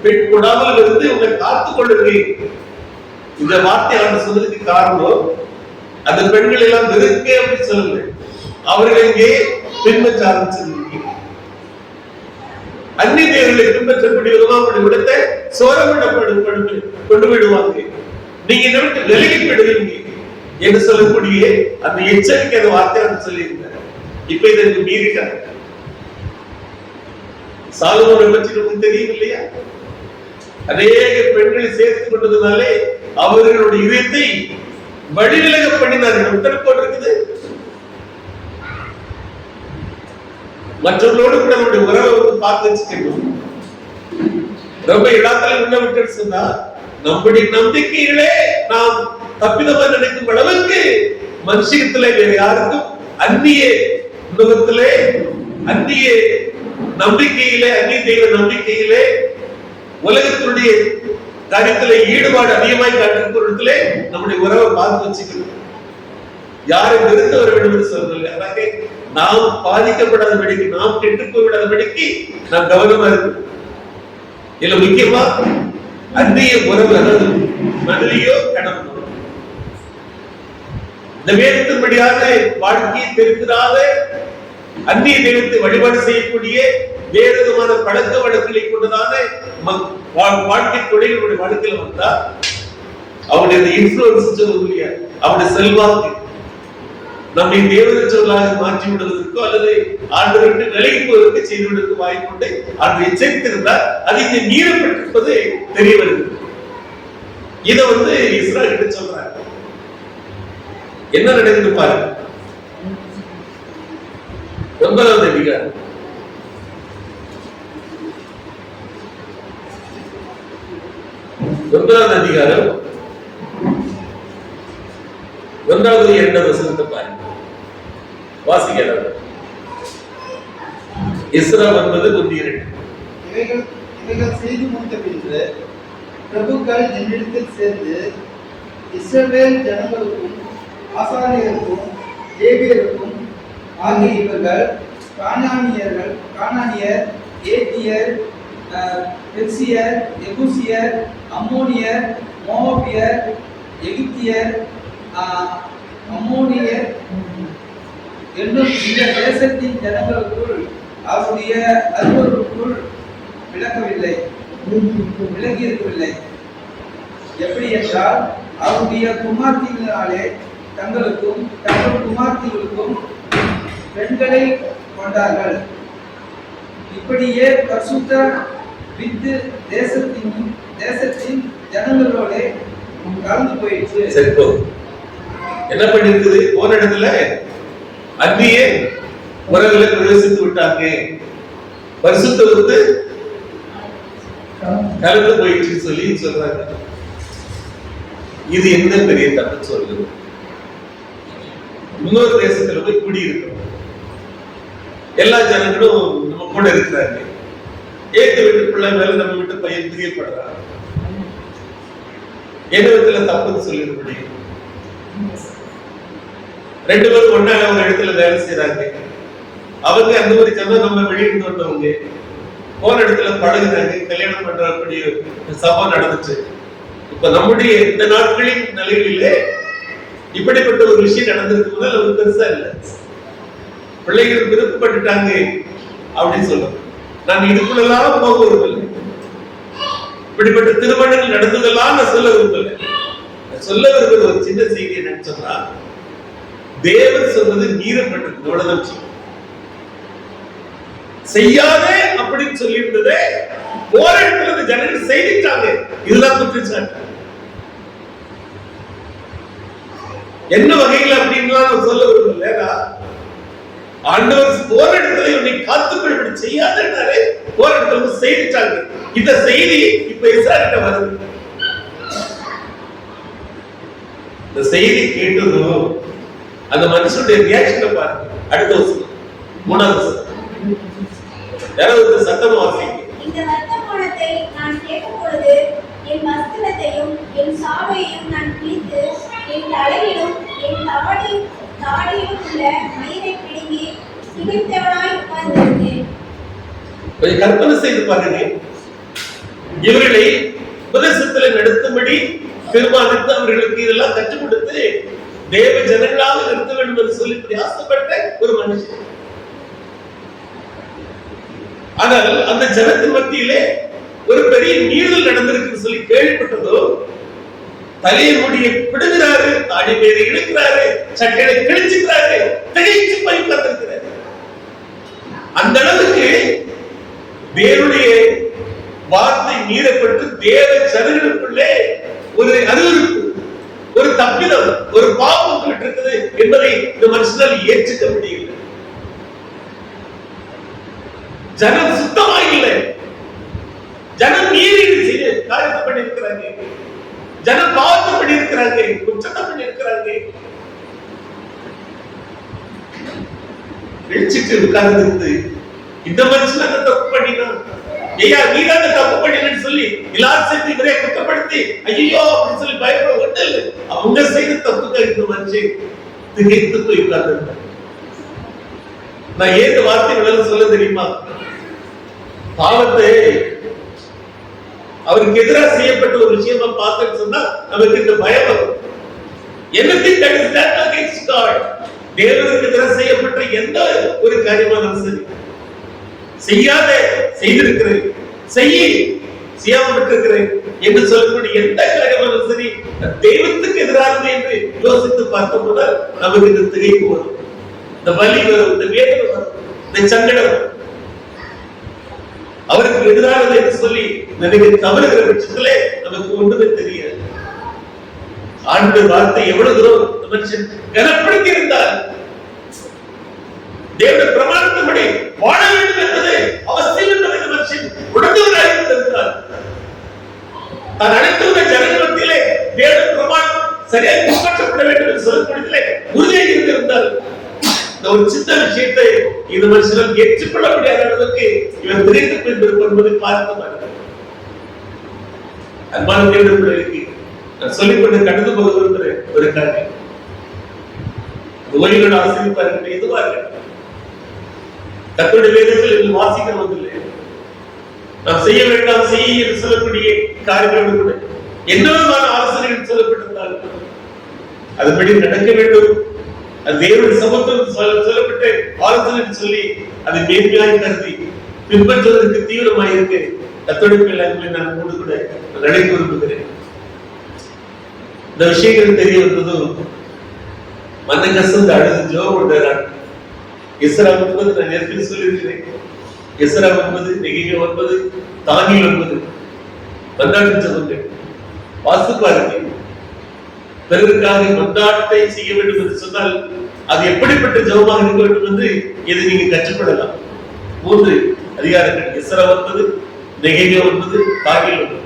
பெண் கொள்ளாமல் இருந்து உங்களை காத்துக் கொள்ளுங்கள். இந்த வார்த்தை ஆண்டு சொன்னதுக்கு காரணம் அந்த பெண்கள் எல்லாம் வெறுக்கே அப்படி சொல்லுங்க, அவர்கள் இங்கே பின்பற்ற ஆரம்பிச்சிருந்தீங்க. அந்நிய தேவர்களை பின்பற்றக்கூடிய விதமா அவருடைய விடத்தை கொண்டு விடுவாங்க. நீங்க என்ன விட்டு விலகி விடுவீங்க என்று சொல்லக்கூடிய அந்த எச்சரிக்கை அந்த வார்த்தை வந்து சொல்லியிருந்தார். இப்ப இதற்கு மீறிட்டாங்க. சாலமோனை பற்றி நமக்கு தெரியும் இல்லையா? அநேக பெண்களை சேர்த்துக் கொண்டதுனாலே அவர்களுடைய இதயத்தை வழிவிலக பண்ணினார்கள். உத்தரவு போட்டிருக்குது. மற்றவர்களோடு கூட நம்முடைய உறவை பார்த்து வச்சுக்கணும். ரொம்ப இடத்துல உள்ள விட்டு சொன்னா நம்முடைய நம்பிக்கைகளே நாம் தப்பிதமா நினைக்கும் அளவுக்கு மனுஷத்திலே வேற யாருக்கும் அந்நிய உலகத்திலே அந்நிய நம்பிக்கையிலே அந்நிய தெய்வ நம்பிக்கையிலே உலகத்தினுடைய காரியத்திலே ஈடுபாடு அதிகமாய் காட்டுறதுலே நம்முடைய உறவை பார்த்து வச்சுக்கணும். யாரை நிறுத்த வர வேண்டும் என்று சொல்றது. அதாக நாம் பாதிக்கப்படாதபடிக்கு, நாம் கெட்டு போய்விடாதபடிக்கு நாம் கவனமா இருக்கணும். இதுல முக்கியமா அந்நிய உறவு, அதாவது மனைவியோ கணவனோ இந்த வேதத்தின்படியாக வாழ்க்கையை தெரிவிக்காத அந்நிய தெய்வத்தை வழிபாடு செய்யக்கூடிய வேறு விதமான பழக்க வழக்குகளை கொண்டதான வாழ்க்கை தொழில்களுடைய வாழ்க்கையில் வந்தா அவருடைய இன்ஃபுளுன்ஸ் இல்லையா, அவருடைய செல்வாக்கு நம்மை தேவதச்சொல்லாக மாற்றி விடுவதற்கோ அல்லது ஆண்டவர்கிட்ட விலகி போவதற்கு செய்து விடுவதற்கு வாய்ப்புண்டு ஆண்டு எச்சரித்திருந்தால் அது இங்கே மீறப்பட்டிருப்பது தெரிய வருகிறது. இதை வந்து இஸ்ராயேல் கிட்ட சொல்றாங்க. என்ன நடக்குது பாருங்க. 9வது அதிகாரம் 9வது அதிகாரம் 1வது 2வது வசனத்தை பாருங்க. வாசிக்கலாம். எஸ்ரா 9:1-2. இவைகள் செய்து முடித்த பின்பு பிரபுக்கள் என்னிடத்தில் சேர்ந்து இஸ்ரவேல் ஜனங்களுக்கும் ஆசாரியருக்கும் லேவியருக்கும் ஆகிய இவர்கள் கானானியர், ஏத்தியர், பெர்சியர், எபூசியர், அம்மோனியர், மோவாபியர், எகிப்தியர், அம்மோனியர் என்னும் இந்த தேசத்தின் ஜனங்களுக்குள் அவருடைய அலுவலருக்குள் விலகி இருக்கவில்லை. எப்படி என்றால் அவருடைய குமார்த்திகளாலே தங்களுக்கும் தங்கள் குமார்த்திகளுக்கும் பெண்களை கொண்டார்கள். இப்படியே பரிசுத்த வித்து தேசத்தின் ஜனங்களோட கலந்து போயிடுச்சு. என்ன பண்ணிருக்குது? போன இடத்துல அந்நிய உறவுகளை பிரவேசித்து விட்டாங்க. பரிசுத்த வித்து கலந்து போயிடுச்சு சொல்லி சொல்றாங்க. இது என்ன பெரிய தப்பு சொல்லுது? இன்னொரு தேசத்துல போய் குடியிருக்கணும், எல்லா ஜனங்களும் நம்ம கூட இருக்கிறாங்க. ஏற்ற வீட்டு பிள்ளை மேல நம்ம வீட்டு பையன் பிரியப்படுறாங்க. என்ன விதத்துல தப்புன்னு சொல்லிட முடியும்? 2 பேரும் ஒன்னா ஒரு இடத்துல வேலை செய்யறாங்க. அவங்க அந்த மாதிரி ஜனம் நம்ம வெளியிட்டு வந்தவங்க போன இடத்துல பழகுறாங்க, கல்யாணம் பண்றக்கூடிய சபை நடந்துச்சு. இப்ப நம்முடைய இந்த நாட்களின் நிலைகளிலே இப்படிப்பட்ட ஒரு விஷயம் நடந்திருக்கு போது அது பெருசா இல்லை. பிள்ளைகள் விருப்பப்பட்டுட்டாங்க அப்படின்னு சொல்றோம். நான் இதுக்குள்ளெல்லாம் போக விரும்பல. இப்படிப்பட்ட திருமணங்கள் நடந்ததெல்லாம் நான் சொல்ல விரும்பல. சொல்ல விரும்புகிற ஒரு சின்ன செய்தி என்னன்னு சொன்னா, தேவன் சொன்னது மீறப்பட்டது. அவ்வளவுதான். செய்யாதே அப்படின்னு சொல்லி இருந்ததே போற இடத்துல ஜனங்கள் செய்திட்டாங்க. இதுதான் குற்றச்சாட்டு. என்ன வகையில் அப்படின்னு நான் சொல்ல விரும்பல. ஆண்டவர் போற இடத்துல உன்னை காத்துக்கொள், இப்படி செய்யாதே போற இடத்துல செய்திட்டாங்க. இந்த செய்தி இப்ப இஸ்ராயேல்கிட்ட வருது. இந்த செய்தி கேட்டதும் அந்த மனுஷனுடைய ரியாக்ஷனை பாருங்க. அடுத்த வருஷம் 3வது வருஷம் யாராவது சத்தமா வாசிங்க. இந்த வர்த்தமானத்தை நான் கேட்கும் பொழுது என் வஸ்திரத்தையும் என் சாவையையும் நான் கிழித்து என் தலையிலும் என் தாடியிலும் உள்ள மயிரை பிடுங்கி திகைத்தவனாய் உட்கார்ந்திருந்தேன். கொஞ்சம் கற்பனை செய்து பாருங்க. இவர்களை உபதேசத்தில் நடத்தும்படி தீர்மானித்து அவர்களுக்கு இதெல்லாம் கற்றுக் கொடுத்து தேவ ஜனங்களாக நிறுத்த வேண்டும் என்று சொல்லி பிரயாசப்பட்ட ஒரு மனுஷன். ஆனால் அந்த ஜனத்தின் மத்தியிலே ஒரு பெரிய மீறல் நடந்திருக்கு சொல்லி கேள்விப்பட்டதோ தலையை முடியை பிடுங்கிறாரு, தாடி பேரை இழுக்கிறாரு, சட்டையை கிழிச்சுக்கிறாரு, திகைச்சு போய் உட்கார்ந்திருக்கிறாரு. அந்த அளவுக்கு தேவனுடைய வார்த்தை மீறப்பட்டு தேவ ஜனங்களுக்குள்ளே ஒரு அறிவிப்பு, ஒரு தப்பிதம், ஒரு பாவம் இருக்குது என்பதை இந்த மனுஷனால் ஏற்றுக்க முடியல. ஜனம் சுத்தமாக இல்லை, ஜனம் மீறி காரியத்தை பண்ணி இருக்கிறாங்க, ஜனம் பாவத்தை பண்ணி இருக்கிறாங்க, குற்றத்தை பண்ணி இருக்கிறாங்க. வெளிச்சிட்டு உட்கார்ந்து இந்த மனுஷன் அந்த தப்பு பண்ணினா, ஐயா நீதான் அந்த தப்பு பண்ணினு சொல்லி எல்லாரும் சேர்த்து இவரே குற்றப்படுத்தி ஐயோ அப்படின்னு சொல்லி பயப்பட ஒண்ணு அவங்க செய்த தப்புக்கு இந்த மனுஷன் திகைத்து போய் உட்கார்ந்து. நான் ஏது வார்த்தைகள் சொல்ல தெரியுமா? பாவத்தை அவருக்கு எதிராக செய்யப்பட்ட ஒரு விஷயமா பார்த்தேன்னு சொன்னா நமக்கு இந்த பயம் வரும். Anything that is done against God, தேவனுக்கு எதிராக செய்யப்பட்ட எந்த ஒரு காரியமானாலும் சரி, செய்யாத செய்திருக்கிறேன், செய்யாம விட்டிருக்கிறேன் என்று சொல்லக்கூடிய எந்த காரியமானாலும் சரி தெய்வத்துக்கு எதிரானது என்று யோசித்து பார்த்தோம்னா நமக்கு இந்த திகைப்பு வரும், இந்த வலி வரும், இந்த வேதனை வரும், இந்த சங்கடம் வரும். அவருக்கு எதிரானது என்று சொல்லி நினைக்க தவறுகிற பட்சத்திலே நமக்கு ஒன்றுமே தெரியாது. ஆண்டவர் வார்த்தை எவ்வளவு தூரம் மனுஷன் கனப்படுத்தி இருந்தால் தேவனுடைய பிரமாணத்தின்படி வாழ வேண்டும் என்பது அவசியம் என்பதை மனுஷன் உணர்ந்தவராக இருந்திருந்தார். தான் அனைத்துள்ள ஜனங்கள் மத்தியிலே தேவனுடைய பிரமாணம் சரியாக பின்பற்றப்பட வேண்டும் என்று சொல்லக்கூடியதிலே உறுதியாக இருந்திருந்தார். ஒரு சின்ன விஷயத்தை இந்த மனுஷனால் ஏற்றுக்கொள்ள முடியாத அளவுக்கு இவர் திரைத்து போயிருப்பார் என்பதை பார்க்க மாட்டார். அன்பான தேவனுடைய பிள்ளைகளுக்கு நான் சொல்லிக்கொண்டு கடந்து போக விரும்புகிற ஒரு காரியம், ஓய்வுகள் ஆசிரியப்பார்கள் எதுவா இருக்கட்டும், கர்த்தருடைய வேதத்தில் இது வாசிக்கிறதில்லை. நாம் செய்ய வேண்டாம் செய்ய என்று சொல்லக்கூடிய காரியங்களோடு கூட என்ன விதமான ஆலோசனைகள் சொல்லப்பட்டிருந்தாலும் அதுபடி நடக்க வேண்டும். அது தேவனுடைய சமூகத்தில் சொல்லப்பட்ட ஆலோசனை சொல்லி அதை மேன்மையாக கருதி பின்பற்றுவதற்கு தீவிரமாக இருக்கு. கத்தோலிக்க நான் கூட கூட நடைபெற விரும்புகிறேன். இந்த விஷயங்கள் தெரிய வந்ததும் மன்ன கசந்து அழுது ஜோம் கொண்டார். எஸ்ரா 9 நான் ஏற்கனவே சொல்லியிருக்கிறேன். எஸ்ரா 9, நெகேமியா 9, தானியேல் 9 மன்றாட்டு ஜெபங்கள் வாசிப்பார்கள். பிறருக்காக மன்றாட்டை செய்ய வேண்டும் என்று சொன்னால் அது எப்படிப்பட்ட ஜெபமாக இருக்க வேண்டும் என்று இதை நீங்க கற்றுக்கொள்ளலாம். 3 அதிகாரங்கள் எஸ்ரா 9, நெகேமியா 9, தானியேல் 9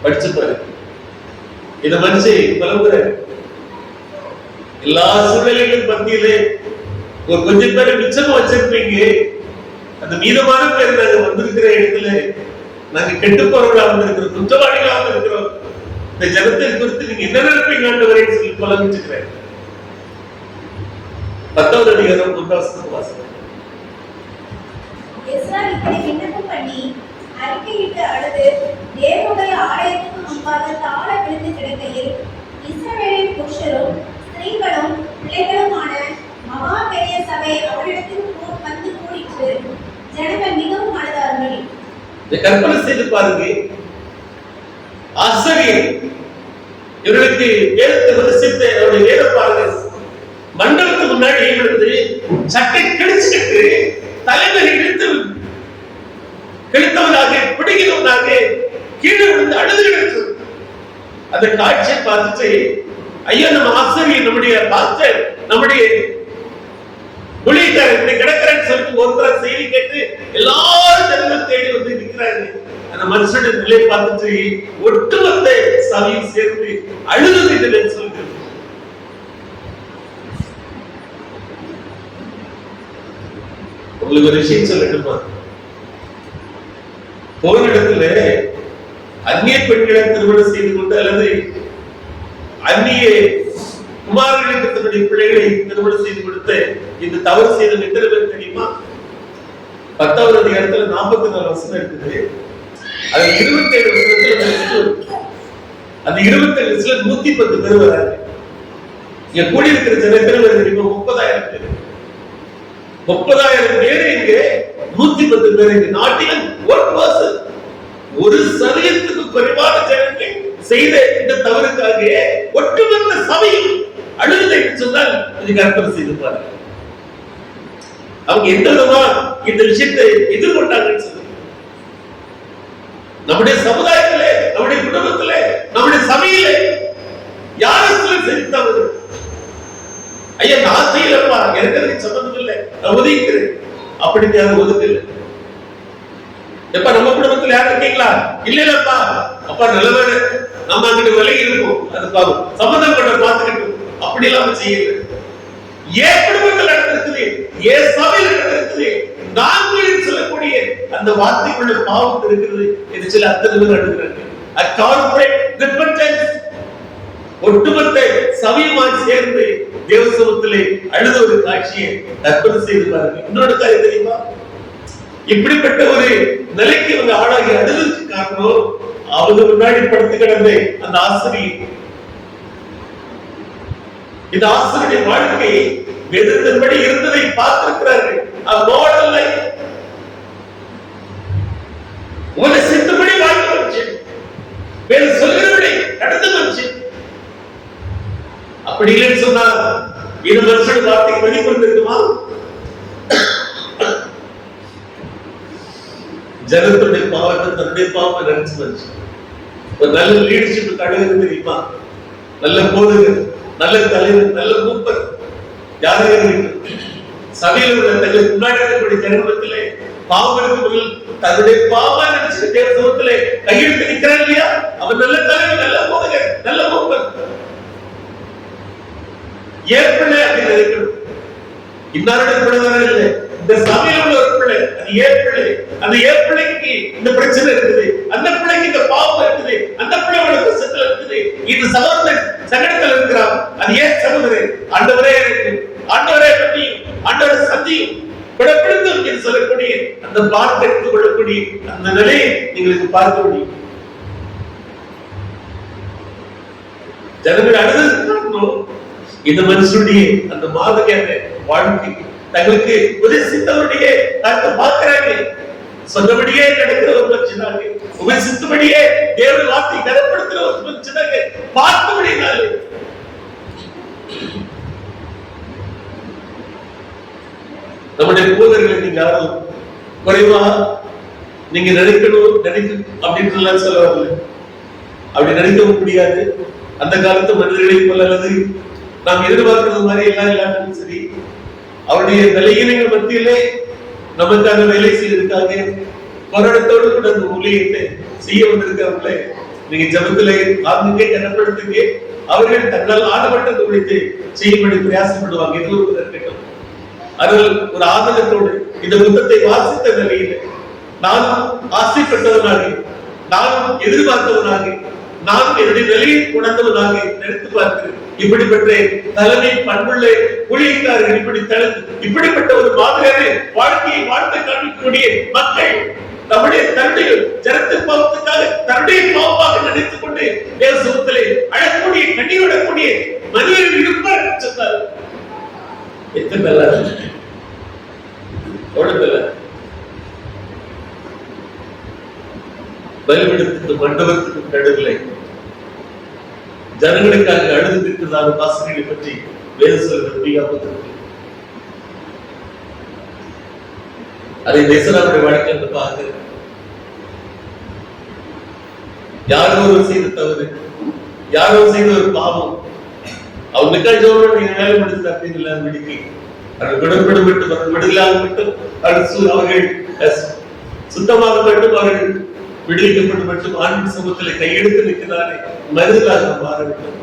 படிச்சு பாருங்க. இந்த மனுஷன் பலமுறை எல்லா சூழ்நிலைகளும் மத்தியிலே ஒரு கொஞ்சம் பேரை மிச்சமா வச்சிருப்பீங்க. அந்த மீதமான பேர் நாங்க வந்திருக்கிற இடத்துல நாங்க கெட்டு போறவர்களா வந்திருக்கிறோம், குற்றவாளிகளாக இருக்கிறோம். இந்த ஜனத்தை குறித்து நீங்க என்ன நினைப்பீங்க ஆண்டவரே சொல்லி புலம்பிச்சுக்கிறேன். 10வது அதிகாரம் 1வது வாசகம். எஸ்ரா இப்படி விண்ணப்பம் பண்ணி அறிக்கையிட்டு அழுது தேவனுடைய ஆலயத்துக்கு முன்பாக தாழ விழுந்து கிடக்கையில் இஸ்ரவேலின் புருஷரும் ஸ்திரீகளும் பிள்ளைகளுமான மகா பெரிய சபை அவரிடத்தில் வந்து கூடிற்று. ஜனங்கள் மிகவும் அழுதார்கள். கற்பனை செய்து பாருங்க, ஆசிரியர் இவர்களுக்கு வேதத்தை வரிசைத்து அவருடைய வேத பாருங்க, மண்டலத்துக்கு முன்னாடி இவருக்கு சட்டை கிழிச்சுக்கிட்டு தலைமை இழுத்து கிழித்தவனாக பிடிக்கிறவனாக கீழே விழுந்து அழுது கிடக்கு. அந்த காட்சியை பார்த்துட்டு ஐயோ நம்ம ஆசிரியர், நம்முடைய பாஸ்டர், நம்முடைய ஊழியக்காரர் இப்படி கிடக்கிறேன்னு சொல்லிட்டு ஒருத்தர் செய்தி கேட்டு எல்லாரும் ஜனங்கள் தேடி வந்து நிற்கிறாங்க. அந்த மனுஷனுடைய நிலை பார்த்துட்டு ஒட்டுமொத்த சபையும் சேர்ந்து அழுது சொல்லுங்க. உங்களுக்கு ஒரு விஷயம் சொல்லட்டுமா? போன இடத்துல அந்நிய பெண்களை திருமணம் செய்து கொண்டு அல்லது அந்நிய குமாரர்களுக்கு தன்னுடைய பிள்ளைகளை திருமணம் செய்து கொடுத்து இந்த தவறு செய்த எத்தனை பேர் தெரியுமா? 10வது அதிகாரத்துல 44 வசனம் இருக்குது. அது 27 வசனத்துல அந்த 27 110 பேர் வராங்க. இங்க கூடியிருக்கிற ஜனத்தில் தெரியுமா? 30,000 பேர். 30,000 பேர் இங்கே 110 பேர் இங்க நாட்டிலும் ஒரு சதவீதத்துக்கு குறைவான ஜனங்கள் செய்த இந்த தவறுக்காக ஒட்டுமொத்த சபையும் அழுதை சொன்னால் இதுக்கு அர்த்தம் செய்து பாருங்க. அவங்க எந்த விதமா இந்த விஷயத்தை எதிர்கொண்டாங்கன்னு சொல்லி நம்முடைய சமுதாயத்திலே, நம்முடைய குடும்பத்திலே, நம்முடைய சபையிலே யாரும் செலுத்தவர் ஐயா நான் செய்யலப்பா, எனக்கு அதுக்கு சம்பந்தம் இல்லை, நான் ஒதுக்கிறேன் அப்படின்னு யாரும் ஒதுக்கல. எப்ப நம்ம குடும்பத்துல யாரும் இருக்கீங்களா? இல்லப்பா, அப்பா நல்லவேளை நம்ம அங்கிட்டு விலகி இருப்போம், அது பாவம் சம்பந்தம் பண்ண பார்த்துக்கிட்டு அப்படி எல்லாம் செய்யல. ஏன் குடும்பத்தில் நடந்திருக்குது, ஏன் சபையில் நடந்திருக்குது, நாங்கள் சொல்லக்கூடிய அந்த வார்த்தைக்குள்ள பாவம் இருக்கிறது. இது சில அத்தனை நடக்கிறாங்க. ஒட்டுமொத்த சமயமாய் சேர்ந்து தேவசமத்திலே அழுத ஒரு காட்சியை கற்பனை செய்து பாருங்க. இன்னொரு காரியம் தெரியுமா? இப்படிப்பட்ட ஒரு நிலைக்கு இவங்க ஆளாகி அழுதுக்கு காரணம் அவங்க முன்னாடி படுத்து கிடந்த அந்த ஆசிரியர். இந்த ஆசிரியருடைய வாழ்க்கை வேதத்தின்படி இருந்ததை பார்த்திருக்கிறார்கள். உங்களை சித்தப்படி வாழ்க்கை வந்துச்சு, வேறு சொல்கிறபடி நடந்து வந்துச்சு. அப்படி இல்லைன்னு சொன்னா இது மனுஷன் வார்த்தைக்கு வெளிப்படுத்திருக்குமா? ஜனத்துடைய பாவத்தை தன்னுடைய பாவத்தை நினைச்சு வந்துச்சு. ஒரு நல்ல லீடர்ஷிப் கழகம் தெரியுமா? நல்ல போதுகள், நல்ல தலைவர், நல்ல மூப்பர் யாரும் சபையில் உள்ள தங்களுக்கு முன்னாடி இருக்கக்கூடிய ஜனத்திலே பாவங்களுக்கு தன்னுடைய பாவமா நினைச்சு தேவ சமூகத்திலே கையெழுத்து நிற்கிறான் இல்லையா? அவர் நல்ல தலைவர், நல்ல போதுகள், நல்ல மூப்பர். ஏற்பிள்ளை அப்படின்னு இருக்கணும். இன்னாருடைய பிள்ளைதானே இல்லை, இந்த சபையில் உள்ள ஒரு பிள்ளை, அது ஏற்பிள்ளை. அந்த ஏற்பிள்ளைக்கு இந்த பிரச்சனை இருக்குது, அந்த பிள்ளைக்கு இந்த பாவம் இருக்குது, அந்த பிள்ளையோட பிரச்சனை இருக்குது, இந்த சகோதரன் சங்கடத்தில் இருக்கிறார். அது ஏன் சகோதரன்? ஆண்டவரே ஆண்டவரே பற்றியும் ஆண்டவரை சந்தியும் பிடப்பிடித்தும் என்று சொல்லக்கூடிய அந்த வார்த்தை எடுத்துக் கொள்ளக்கூடிய அந்த நிலையை நீங்களுக்கு பார்க்க முடியும். ஜனங்கள் அழுது இந்த மனுஷனுடைய அந்த மாதிரியான வாழ்க்கை தங்களுக்கு உபதேசித்தவருடைய பார்க்கிறாங்க. சொன்னபடியே நடக்கிற ஒரு மனுஷனாக, உபதேசித்தபடியே தேவனுடைய வார்த்தை கனப்படுத்துற ஒரு மனுஷனாக பார்த்தபடினாலே நம்முடைய போதர்களை நீங்க யாரும் குறைவா நீங்க நினைக்கணும் அப்படின்னு சொல்ல வரல. அப்படி நினைக்கவும் முடியாது. அந்த காலத்து மனிதர்களை போல அல்லது நாம் எதிர்பார்க்கிறது மாதிரி எல்லாம் இல்லாமல் சரி, அவருடைய நிலையினங்கள் மத்தியிலே நமக்காக வேலை செய்திருக்காங்க. போராட்டத்தோடு கூட அந்த ஊழியத்தை செய்ய வந்திருக்காங்களே, நீங்க ஜபத்திலே ஆர்வங்கே கனப்படுத்துங்க. அவர்கள் தங்களால் ஆடப்பட்டது உழைத்து செய்யும்படி பிரயாசப்படுவாங்க. இது ஒரு இருக்கட்டும். அவர்கள் ஒரு ஆதங்கத்தோடு இந்த புத்தகத்தை வாசித்த நிலையில் நானும் ஆசைப்பட்டவனாக, நானும் எதிர்பார்த்தவனாக, நான் என்னுடைய நிலையை உணர்ந்தவனாக நினைத்து பார்க்கிறேன். இப்படிப்பட்ட தலைமை பண்புள்ள ஊழியக்காரர்கள் இப்படிப்பட்ட ஒரு மாதிரியான வாழ்க்கையை வாழ்க்கை காண்பிக்கக்கூடிய மக்கள் தன்னுடைய ஜனத்தின் பாவத்துக்காக தன்னுடைய பாவமாக நினைத்துக் கொண்டு தேவ சமூகத்திலே அழக்கூடிய கண்ணீரோடக்கூடிய மனிதர்கள் இருப்பார் சொன்னார். எத்தனை நல்லா பலிபீடத்துக்கு மண்டபத்துக்கு நடுவில்லை ஜனங்களுக்காக அழுது நிற்கிறதான வாசனைகளை பற்றி வேத சொல்வது. அதை தேசராவுடைய வாழ்க்கை என்று பார்க்க யாரோ ஒரு செய்த தவறு, யாரோ செய்த ஒரு பாவம், அவங்களுக்காக நீங்க வேலை முடிச்சு அப்படிங்கிற விடுக்கி அவர்கள் குணப்படும் மட்டும் விடுதலாக மட்டும் அவர்கள் சுத்தமாக மட்டும் அவர்கள் விடுவிக்கப்பட்டு மட்டும் ஆன்மீக சமூகத்தில் கையெடுத்து நிற்கிறாரே மருதலாக மாற வேண்டும்.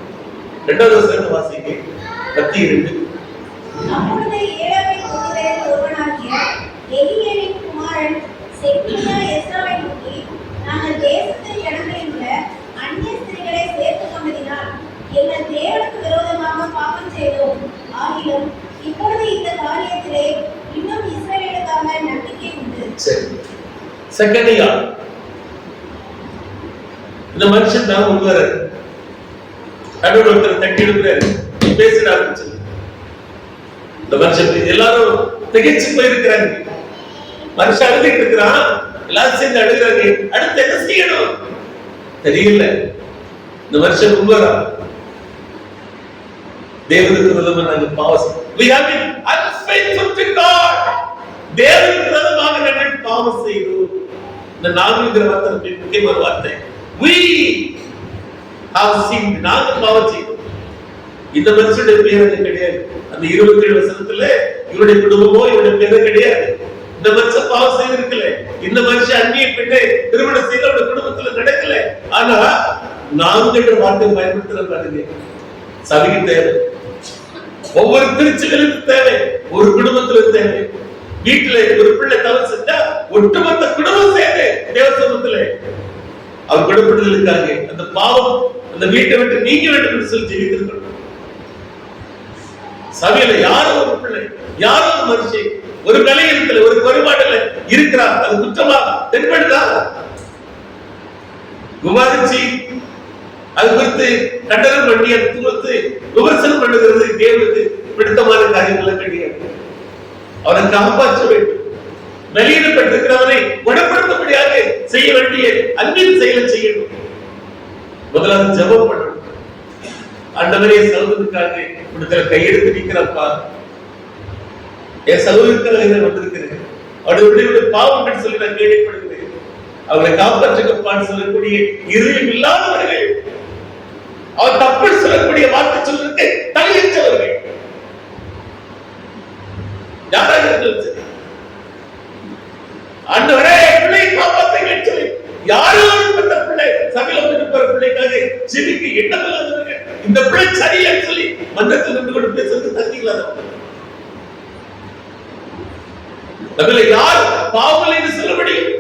2வது வசனத்தை வாசிங்க. 10:2. அப்பொழுது ஏழாவின் புத்திரரில் ஒருவனாகிய எலியேலின் குமாரன் செக்கினியா எஸ்ராவை நோக்கி, நாங்கள் தேசத்தில் இடம்பெறுகின்ற அந்நிய ஸ்திரீகளை சேர்த்துக் கொண்டதினால் எங்கள் தேவனுக்கு விரோதமாக பாவம் செய்தோம். ஆகிலும் இப்பொழுது இந்த காரியத்திலே இன்னும் இஸ்ரவேலுக்காக நம்பிக்கை உண்டு. சரி, செக்கனியா இந்த மனுஷன் தான் ஒருத்தர் தட்டி எடுக்கிறாரு. இப்ப பேசிட ஆரம்பிச்சது. இந்த மனுஷன் எல்லாரும் திகைச்சு போயிருக்கிறாங்க. மனுஷன் அழுதுட்டு இருக்கிறான், எல்லாரும் சேர்ந்து அழுகிறாங்க. அடுத்து என்ன செய்யணும் தெரியல. இந்த மனுஷன் உண்மையா தேவனுக்கு விரோதமா நாங்க பாவம், we have been unfaithful to God. தேவனுக்கு விரோதமாக நாங்கள் பாவம் செய்தோம். இந்த நான்குங்கிற வார்த்தை முக்கியமான வார்த்தை. we have sinned. நாங்கள் பாவம் செய்தோம். இந்த மனுஷனுடைய பேர் கிடையாது. அந்த 27 வசனத்துல இவருடைய குடும்பமோ இவருடைய பேர் கிடையாது. இந்த மனுஷன் பாவம் செய்திருக்கல. இந்த மனுஷன் அந்நிய பெண்ணை திருமணம் செய்து அவருடைய குடும்பத்துல நடக்கல. ஆனா நான்குன்ற வார்த்தை பயன்படுத்துற பாருங்க. சபைக்கு தேவை, ஒவ்வொரு திருச்சிகளுக்கும் தேவை, ஒரு குடும்பத்துல தேவை. வீட்டுல ஒரு பிள்ளை தவறு செஞ்சா ஒட்டுமொத்த குடும்பம் சேர்ந்து தேவசமத்துல அவர் குணப்படுதலுக்காக அந்த பாவம் அந்த வீட்டை விட்டு நீங்க வேண்டும் என்று சொல்லி ஜெயித்திருக்கணும். சபையில யாரோ ஒரு பிள்ளை, யாரோ ஒரு மனுஷன் ஒரு கலையத்துல ஒரு குறைபாடுல இருக்கிறார், அது குற்றமா தென்படுதா விவாதிச்சு அது குறித்து கண்டனம் பண்ணி அது குறித்து விமர்சனம் பண்ணுகிறது தேவனுக்கு பிடித்தமான காரியங்கள் கிடையாது. அவரை காப்பாற்ற வேண்டும். வெளியிடப்பட்டிருக்கிறவரை குணப்படுத்தபடியாக செய்ய வேண்டிய அன்பின் செயலை செய்யணும். முதலாவது ஜெபம் பண்ணணும். ஆண்டவரே சகோதரனுக்காக இப்படி கையெடுத்து நிற்கிறப்பா, என் சகோதரனுக்காக வந்திருக்கிறேன், அவருடைய பாவம் சொல்லி நான் கேள்விப்படுகிறேன், அவர்களை காப்பாற்றுக்கப்பான்னு சொல்லக்கூடிய இருதயம் இல்லாதவர்கள், அவர் தப்பு சொல்லக்கூடிய வார்த்தை சொல்றதுக்கு தலையற்றவர்கள் யாராக இருந்தாலும் சரி, ஆண்டவரே பிள்ளை காப்பாற்றுங்கள் சொல்லி யாரோ பெற்ற பிள்ளை சகலம் இருக்கிற பிள்ளைக்காக செவிக்கு எண்ணமில்லாதவர்கள், இந்த பிள்ளை சரியில்லைன்னு சொல்லி மன்றத்தில் நின்று கொண்டு பேசுறது தகுதி இல்லாதவர்கள். நம்மள யார் பாவம் என்று சொல்ல முடியும்?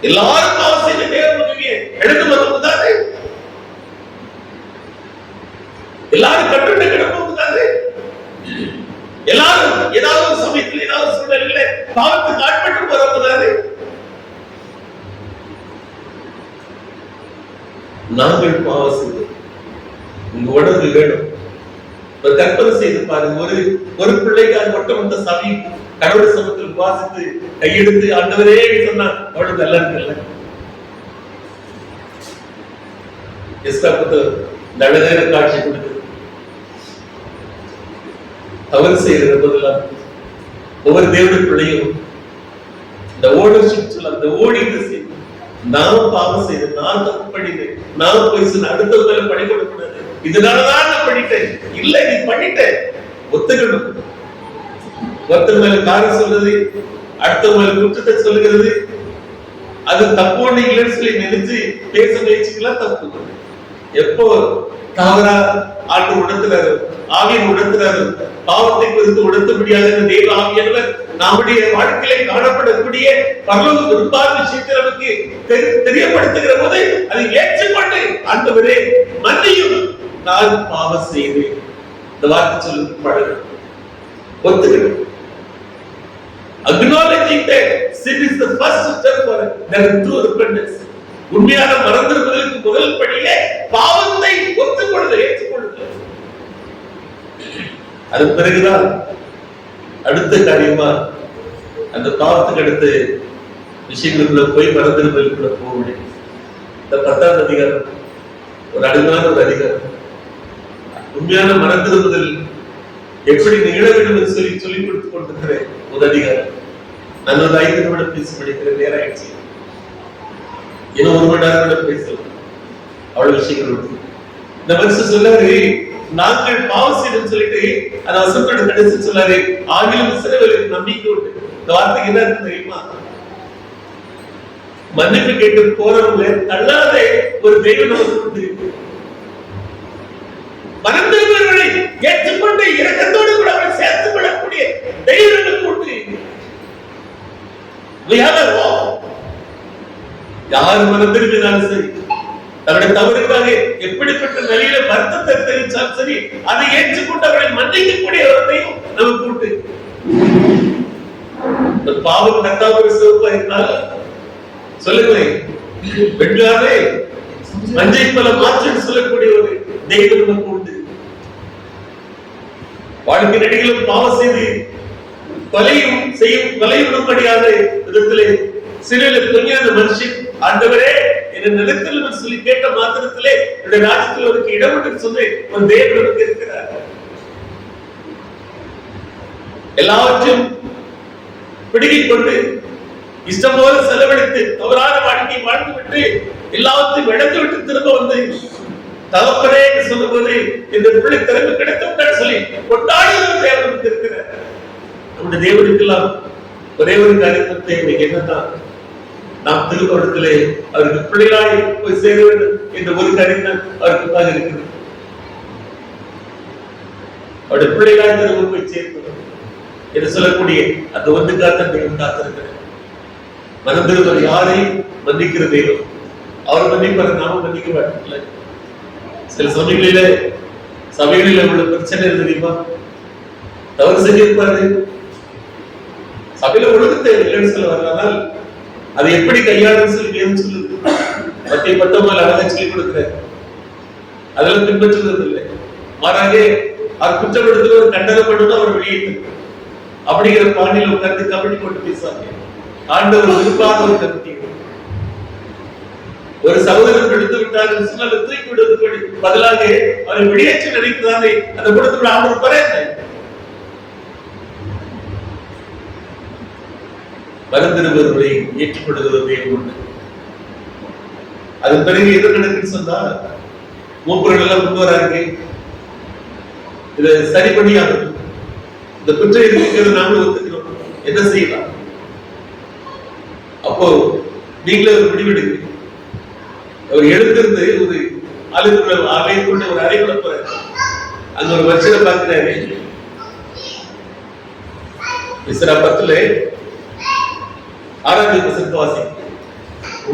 எல்லாரும் பாவம் செய்த தேவனுடைய எடுத்து வருவதானே, எல்லாரும் கட்டுண்ட கிடப்போகுதானே, எல்லாரும் ஏதாவது ஒரு சமயத்தில் ஏதாவது சூழ்நிலையில பாவத்துக்கு ஆட்பட்டு வருவதானே. நாங்கள் பாவம் செய்தோம். உங்க உடம்பு வேணும். ஒரு கற்பனை செய்து பாருங்க, ஒரு பிள்ளைக்காக ஒட்டுமொத்த சபை கடவுள் சமூகத்தில் வாசித்து கையெடுத்து ஆண்டவரே சொன்னா அவளுக்கு நல்லா இருக்குல்ல. இந்த அழகான காட்சி கொடுக்குது. தவறு செய்யறது போதெல்லாம் ஒவ்வொரு தேவனுடைய பிள்ளையும் இந்த ஓனர்ஷிப் சொல்ல, அந்த ஓடி நான் பாவம் செய்தேன், நான் தப்பு பண்ணிட்டேன், நான் போய் சொன்ன அடுத்த மேல பணி கொடுக்கூடாது, இதனாலதான் நான் பண்ணிட்டேன், இல்ல நீ பண்ணிட்டேன் ஒத்துக்கணும். ஒருத்தர் மேல காரணம் சொல்றது, அடுத்த மேல குற்றத்தை சொல்லுகிறது, அது தப்பு இல்லைன்னு சொல்லி நினைச்சு பேச முயற்சிக்கலாம் தப்பு. எப்போ தவறா ஆண்டு உணர்த்துறாரு, ஆவியின் உணர்த்துறாரு, பாவத்தை குறித்து உணர்த்த முடியாத தெய்வ ஆவியானவர் நம்முடைய வாழ்க்கையிலே காணப்படக்கூடிய பரலோக விரும்பாத விஷயத்தை நமக்கு தெரியப்படுத்துகிற போது அதை ஏற்றுக்கொண்டு ஆண்டவரே மன்னியும், நான் பாவம் செய்தேன் இந்த வார்த்தை சொல்லி பழகு, ஒத்துக்கணும். Acknowledging that sin is the first step for the true repentance. உண்மையான மறந்திருப்பதற்கு முதல் படியே பாவத்தை ஒத்துக்கொள்ளுதல், ஏற்றுக்கொள்ளுதல். அது பிறகுதான் அடுத்த காரியமா அந்த பாவத்துக்கு அடுத்த விஷயங்களுக்குள்ள போய் மறந்திருப்பதற்குள்ள போக முடியும். இந்த 10ஆம் அதிகாரம் ஒரு அழகான ஒரு அதிகாரம். உண்மையான மறந்திருப்பதில் எப்படி நிகழ வேண்டும் என்று சொல்லிக் கொடுத்துக் கொண்டிருக்கிற ஒரு அதிகாரம். நான் ஒரு 5 நிமிடம் பேசி முடிக்கிற நேரம் ஆயிடுச்சு. இன்னும் 1 மணி நேரம் கூட பேசலாம். அவ்வளவு விஷயங்கள் இந்த மனுஷன் சொல்லாரு, நாங்கள் பாவம் செய்யணும்னு சொல்லிட்டு அந்த வசனத்தோட கடைசி சொல்லாரு, ஆகிலும் இஸ்ரவேலுக்கு நம்பிக்கை உண்டு. இந்த வார்த்தைக்கு என்ன இருக்கு தெரியுமா? மன்னிப்பு கேட்டு போறவங்க தள்ளாத ஒரு தெய்வம் நமக்கு உண்டு. மறந்தவர்களை ஏற்றுக்கொண்டு இரக்கத்தோடு கூட அவரை சேர்த்துக் கொள்ளக்கூடிய தெய்வங்களுக்கு உண்டு. யார் மறந்திருந்தாலும் சரி, தன்னுடைய தவறுக்காக எப்படிப்பட்ட நிலையில வருத்தத்தை தெரிவித்தாலும் சரி, அதை ஏற்றுக்கொண்டு அவரை மன்னிக்கக்கூடிய ஒரு தெய்வம் நமக்கு உண்டு. இந்த பாவம் கட்டாவது சிவப்பா இருந்தால் சொல்லுங்களேன், பெண்காரே மஞ்சை பல மாற்றம் சொல்லக்கூடிய ஒரு தெய்வம் நமக்கு உண்டு. வாழ்க்கை நடிகளும் பாவம் செய்து கொலையும்படியான விதத்திலே சிலையில் தொங்கிய அந்த மனுஷன், ஆண்டவரே என்ன நிலத்தில் சொல்லி கேட்ட மாத்திரத்திலே என்னுடைய ராஜ்யத்தில் அவருக்கு இடம் என்று சொல்லி ஒரு தேவன் நமக்கு இருக்கிறார். எல்லாவற்றையும் பிடுங்கிக் கொண்டு இஷ்டம் போல செலவழித்து தவறான வாழ்க்கையை வாழ்ந்துவிட்டு எல்லாவற்றையும் இழந்து விட்டு திரும்ப வந்து தகப்பனே என்று சொல்லும்போது இந்த பிள்ளை திறமை கிடைத்தோம் சொல்லி கொண்டாடி தேவனுக்கு இருக்கிறார். நம்முடைய தேவனுக்கெல்லாம் ஒரே ஒரு காரியத்தை தேவை, என்னதான் நாம் திருமணத்திலே அவருக்கு பிள்ளைகளாய் போய் சேர வேண்டும் என்ற ஒரு காரியம் அவருக்காக இருக்கிறது. அவருடைய பிள்ளைகளாய் திரும்ப போய் சேர்க்கணும் என்று சொல்லக்கூடிய அந்த ஒன்று காத்த தெய்வம் காத்திருக்கிறார். மனம் திரும்ப யாரையும் மன்னிக்கிற தெய்வம். அவர் மன்னிப்பார், நாம மன்னிக்க மாட்டோம்ல. சில சபைகளில உள்ள பிரச்சனை தெரியுமா? தவறு செஞ்சிருப்பாரு, சபையில ஒழுங்கத்தை இல்லைன்னு சொல்ல வரலால் அதை எப்படி கையாளுன்னு சொல்லி சொல்லுது. 19 அழகா சொல்லி கொடுக்கிறார். அதெல்லாம் பின்பற்றுவது இல்லை. மாறாக அவர் குற்றப்படுத்த ஒரு கண்டனை பண்ணணும், அவர் வெளியேற்று அப்படிங்கிற பாணியில் உட்கார்ந்து கபடி போட்டு பேசுவாங்க. ஆண்டவர் விரும்பாத ஒரு கருத்து. ஒரு சகோதரர் எடுத்து விட்டார் சொன்னால் தூக்கி விடுவதற்கு பதிலாக அவரை வெளியேற்ற நினைக்கிறாரே அந்த கூடத்துக்குள்ள ஆண்டவர் பரவாயில்லை. மறந்திருப்பவர்களை ஏற்றுக்கொள்கிறது ஒன்று. அதன் பிறகு எது நடக்குன்னு சொன்னா மூப்பர்கள் எல்லாம் கொண்டு வராங்க. இதை சரி பண்ணியாகணும். இந்த குற்றம் இருக்கிறது நாங்களும் ஒத்துக்கிறோம், என்ன செய்யலாம்? அப்போ நீங்களே ஒரு முடிவெடுங்க. அவர் எழுந்திருந்து ஒரு ஆலயத்துள்ள ஒரு அறைக்குள்ள போறாரு. அங்க ஒரு வச்சனை பார்க்கிறாரு. இஸ்ரா 10 6 வாசி.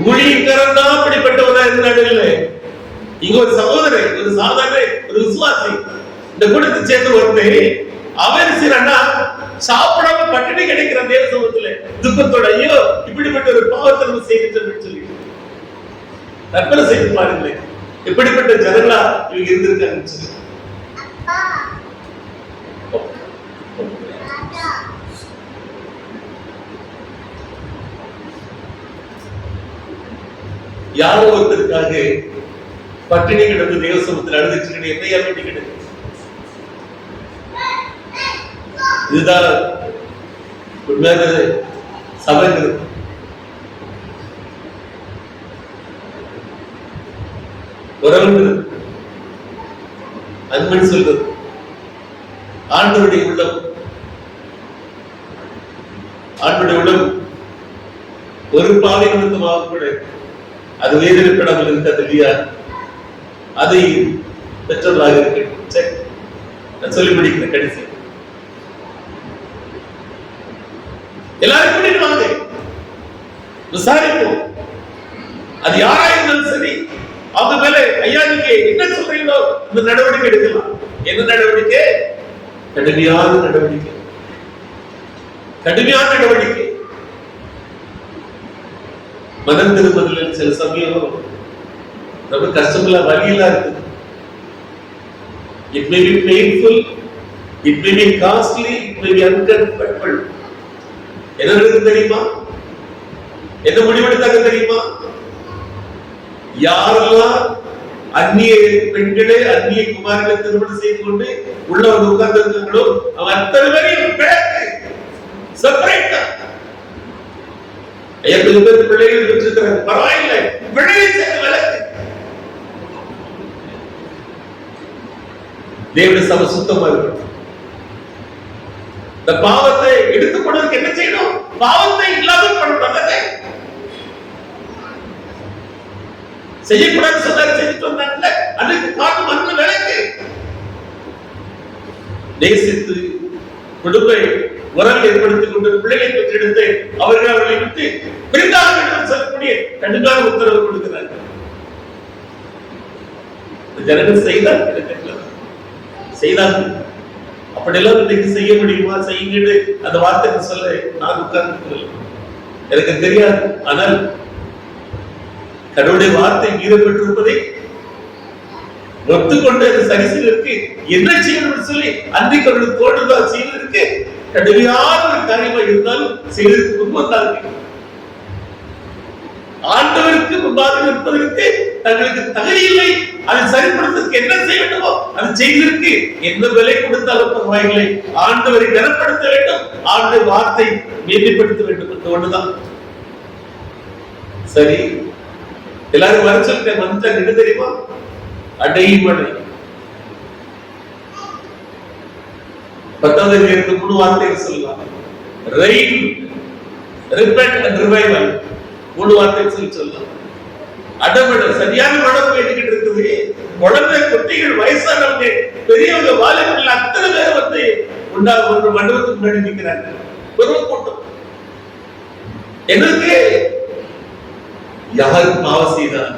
ஊழியக்காரன் தான் அப்படிப்பட்டவனா இருந்தாலும் இல்லை. இங்க ஒரு சகோதரன், ஒரு சாதாரண ஒரு விசுவாசி இந்த கூட்டத்தை சேர்ந்து ஒருத்தர் அவன் செய்யறா சாப்பிடாம பட்டினி கிடைக்கிற தேவ சமூகத்துல துக்கத்தோட ஐயோ இப்படிப்பட்ட ஒரு பாவத்தை நம்ம செய்துட்டோம்னு சொல்லி தற்கொலை செய்து பாருங்களேன். எப்படிப்பட்ட ஜனங்களா இவங்க இருந்திருக்காங்க சொல்லி. யாரோ ஒருத்தருக்காக பட்டினி கிடந்து தேவசமத்தில் அழுதுட்டு என்னையா வேண்டி கிடக்கு. இதுதான் உண்மையான சபைங்கிறது. உறவுங்கிறது அன்பன் சொல்றது ஆண்டவருடைய உள்ளம். ஆண்டவருடைய உள்ளம் ஒரு பாவை நிமித்தமாக கூட அது வேதனைப்படாமல் இருக்காது இல்லையா? அதை பெற்றவர்களாக இருக்கு. நான் சொல்லி முடிக்கிறேன் கடைசி. எல்லாரும் கூட்டிட்டு வாங்க, விசாரிப்போம். அது யாரா இருந்தாலும் சரி, அவங்க மேல ஐயா நீங்க என்ன சொல்றீங்களோ இந்த நடவடிக்கை எடுக்கலாம். என்ன நடவடிக்கை? கடுமையான நடவடிக்கை. கடுமையான நடவடிக்கை. மனம் திரும்பதில் சில சமயம் ரொம்ப கஷ்டமில்ல, வழியெல்லாம் இருக்குது. It may be painful, it may be costly, it may be uncomfortable. என்ன நடக்குது தெரியுமா? என்ன முடிவெடுத்தாங்க தெரியுமா? யாரெல்லாம் அந்நிய பெண்களே அந்நிய குமாரர்களை திருமணம் செய்து கொண்டு உள்ள வந்து உட்கார்ந்து இருக்காங்களோ அவன் அத்தனை பேரையும் செப்பரேட்டா பிள்ளைகள் பெற்றிருக்கிறாங்க. பரவாயில்லை, விளையை சேர்த்து விளக்கு. தேவனுடைய சபை சுத்தமா இருக்கணும். இந்த பாவத்தை எடுத்துக் கொண்டதுக்கு என்ன செய்யணும்? பாவத்தை இல்லாமல் பண்ணணும். செய்யக்கூடாது சொன்னார், செஞ்சுட்டு வந்தாங்கல்ல, அதுக்கு காட்டும் அந்த விளக்கு. நேசித்து குடும்ப உறவை ஏற்படுத்திக் கொண்டு பிள்ளைகளை பெற்றெடுத்து அவர்களை விட்டு பிரிந்தாக வேண்டும் சொல்லக்கூடிய கடுமையான உத்தரவு கொடுக்கிறார்கள். ஜனங்கள் செய்தார்கள். அப்படியெல்லாம் இன்னைக்கு செய்ய முடியுமா? செய்யுங்க அந்த வார்த்தை சொல்ல நான் உட்கார்ந்து எனக்கு தெரியாது. ஆனால் கடவுளுடைய வார்த்தை மீறப்பட்டிருப்பதை ஒத்துக்கொண்டு அது சரி செய்வதற்கு என்ன செய்யணும்னு சொல்லி அன்றைக்கு அவர்களுக்கு தோன்றுதான் செய்வதற்கு கடுமையான ஒரு காரியமா இருந்தாலும் செய்வதற்கு முன்வந்தார்கள். ஆண்டவருக்கு முன்பாக நிற்பதற்கு தங்களுக்கு தகுதி இல்லை. அதை சரிப்படுத்துவதற்கு என்ன செய்ய வேண்டுமோ அது செய்வதற்கு என்ன விலை கொடுத்தாலும் பரவாயில்லை, ஆண்டவரை கனப்படுத்த வேண்டும், ஆண்டவர் வார்த்தை மேன்மைப்படுத்த வேண்டும் என்று ஒண்ணுதான். சரி, எல்லாரும் வர சொல்லிட்டேன். வந்துட்டாங்க. என்ன தெரியுமா? அடைமழை. 10வது அதிகாரத்துக்கு 3 வார்த்தைகள் சொல்லலாம். Rain, repent and revival. 3 வார்த்தைகள் சொல்லலாம். அடமழை, சரியான மழை பெய்துகிட்டு இருக்குது. குழந்தை, குட்டிகள், வயசானவங்க, பெரியவங்க, வாலிபர்கள் அத்தனை பேர் வந்து ஒரு மண்டபத்துக்கு முன்னாடி நிற்கிறாங்க. பெரும் கூட்டம். எங்களுக்கு யாரு பாவம் செய்தார்,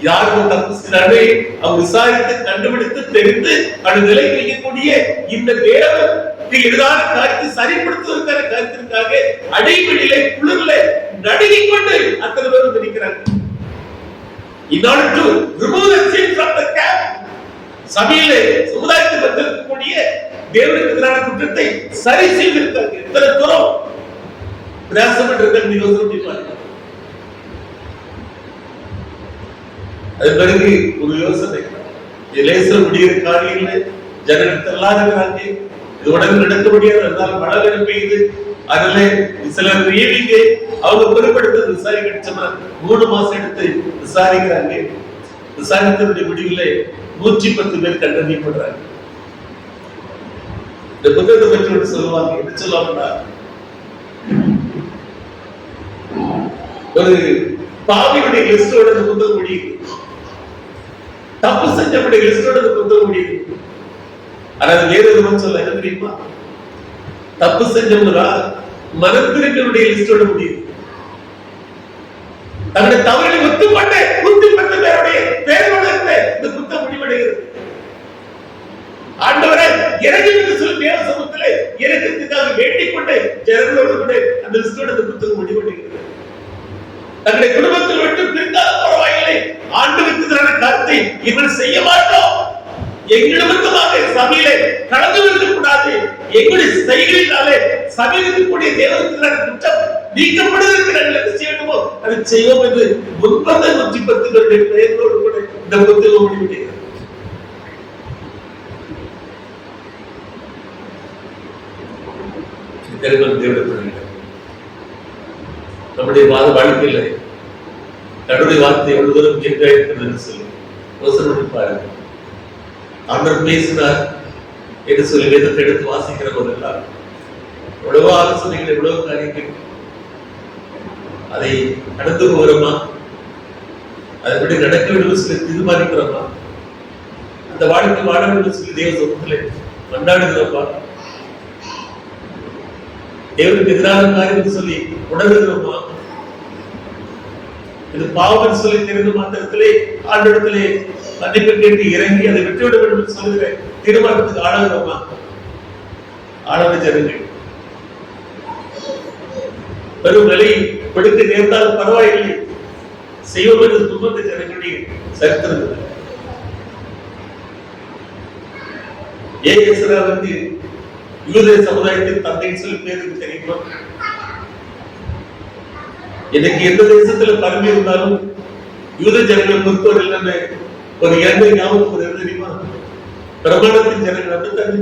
யாருக்கு தப்பு செய்தாரே அவங்க விசாரித்து கண்டுபிடித்து தெரிந்து அந்த நிலைக்கு வைக்கக்கூடிய இந்த தேவனுக்கு எதிரான காரியத்தை சரிப்படுத்துவதற்கான காரியத்திற்காக அடைவெளியிலே குளிர்ல நடுங்கிக் கொண்டு அத்தனை பேர் வந்து நிற்கிறாங்க. In order to remove the sin from the camp, சபையிலே சமுதாயத்தில் வந்திருக்கக்கூடிய தேவனுக்கு எதிரான குற்றத்தை சரி செய்திருக்காங்க. எத்தனை தூரம் பிரயாசப்பட்டிருக்காங்க நீங்க யோசனை பாருங்க. அது பிறகு ஒரு யோசனை, லேசர் முடிகிற காரியங்களே ஜனங்கள் எல்லாம் இருக்கிறாங்க. இது உடனே நடக்க முடியாது. அதனால மழை வேலை பெய்யுது. அதுல சிலர் ஏவிங்க அவங்க பொறுப்படுத்த விசாரிக்க 3 மாசம் எடுத்து விசாரிக்கிறாங்க. விசாரித்ததுடைய முடிவில் 110 பேர் கண்டறியப்படுறாங்க. இந்த புத்தகத்தை பற்றி சொல்லுவாங்க. என்ன சொல்லுவாங்கன்னா, ஒரு பாவியுடைய லிஸ்டோட இந்த புத்தகம் முடியுது, தப்பு செஞ்சவனுடைய லிஸ்டோட இந்த புத்தகம் முடியுது. அதாவது வேறு விதமா சொல்ல என்ன தெரியுமா? தப்பு செஞ்சவங்களா மனத்திருக்களுடைய லிஸ்டோட முடியுது. தன்னுடைய தவறுகளை ஒத்துக்கொண்டு 110 பேருடைய பேரோட இந்த புத்தகம் முடிவடைகிறது. ஆண்டவரே இறங்கி என்று சொல்லி தேவ சமூகத்திலே இறக்கத்துக்காக வேண்டிக் கொண்டு ஜனங்களோடு கூட அந்த லிஸ்டோட இந்த புத்தகம் முடிவடைகிறது. தன்னுடைய குடும்பத்தில் விட்டு பிரிந்தால் பரவாயில்லை, ஆண்டவருக்கு எதிரான கருத்தை இவன் செய்ய மாட்டோம், எங்களிடமாக சபையிலே கடந்து இருக்கக்கூடாது, எங்களுடைய செய்கையினாலே சபையில் இருக்கக்கூடிய தேவனுக்கு குற்றம் நீக்கப்படுவதற்கு நாங்கள் என்ன செய்யணுமோ அதை செய்வோம் என்று 110 பேருடைய பெயரோடு கூட இந்த புத்தகம் முடிவடைகிறது. நம்முடைய வாழ்க்கையில் கடவுளுடைய வார்த்தை எவ்வளவு என்று சொல்லி யோசனை பாருங்க. ஆண்டவர் பேசினார் என்று சொல்லி வேதத்தை எடுத்து வாசிக்கிற போதெல்லாம் எவ்வளவோ ஆலோசனைகள், எவ்வளவு காரியங்கள், அதை நடந்து போகிறோமா, அதன்படி நடக்க வேண்டும் சொல்லி தீர்மானிக்கிறோமா, அந்த வாழ்க்கை வாழ வேண்டும் சொல்லி தேவ சமூகத்திலே கொண்டாடுகிறோமா, தேவனுக்கு எதிரான காரியம் சொல்லி உணர்கிறோமா, இது பாவம் சொல்லி தெரிந்த மாத்திரத்திலே ஆண்டவரிடத்திலே மன்னிப்பு கேட்டு இறங்கி அதை விட்டுவிட வேண்டும் என்று சொல்லுகிற தீர்மானத்துக்கு ஆளாகிறோமா? ஆளாத ஜனங்கள் பெரும் விலை கொடுக்க நேர்ந்தாலும் பரவாயில்லை செய்வோம் என்று துன்பந்த ஜனங்களுடைய சரித்திரம். ஏஎஸ்ரா வந்து யூத சமுதாயத்தின் தந்தைன்னு சொல்லி பேருக்கு தெரியுமா? எனக்கு எந்த தேசத்துல பரவி இருந்தாலும் யூத ஜனங்களை பொறுத்தவரை நம்ம ஒரு 2 ஞாபகத்துக்கு தெரியுமா? பிரமாணத்தின் ஜனங்கள் அப்படித்தான்,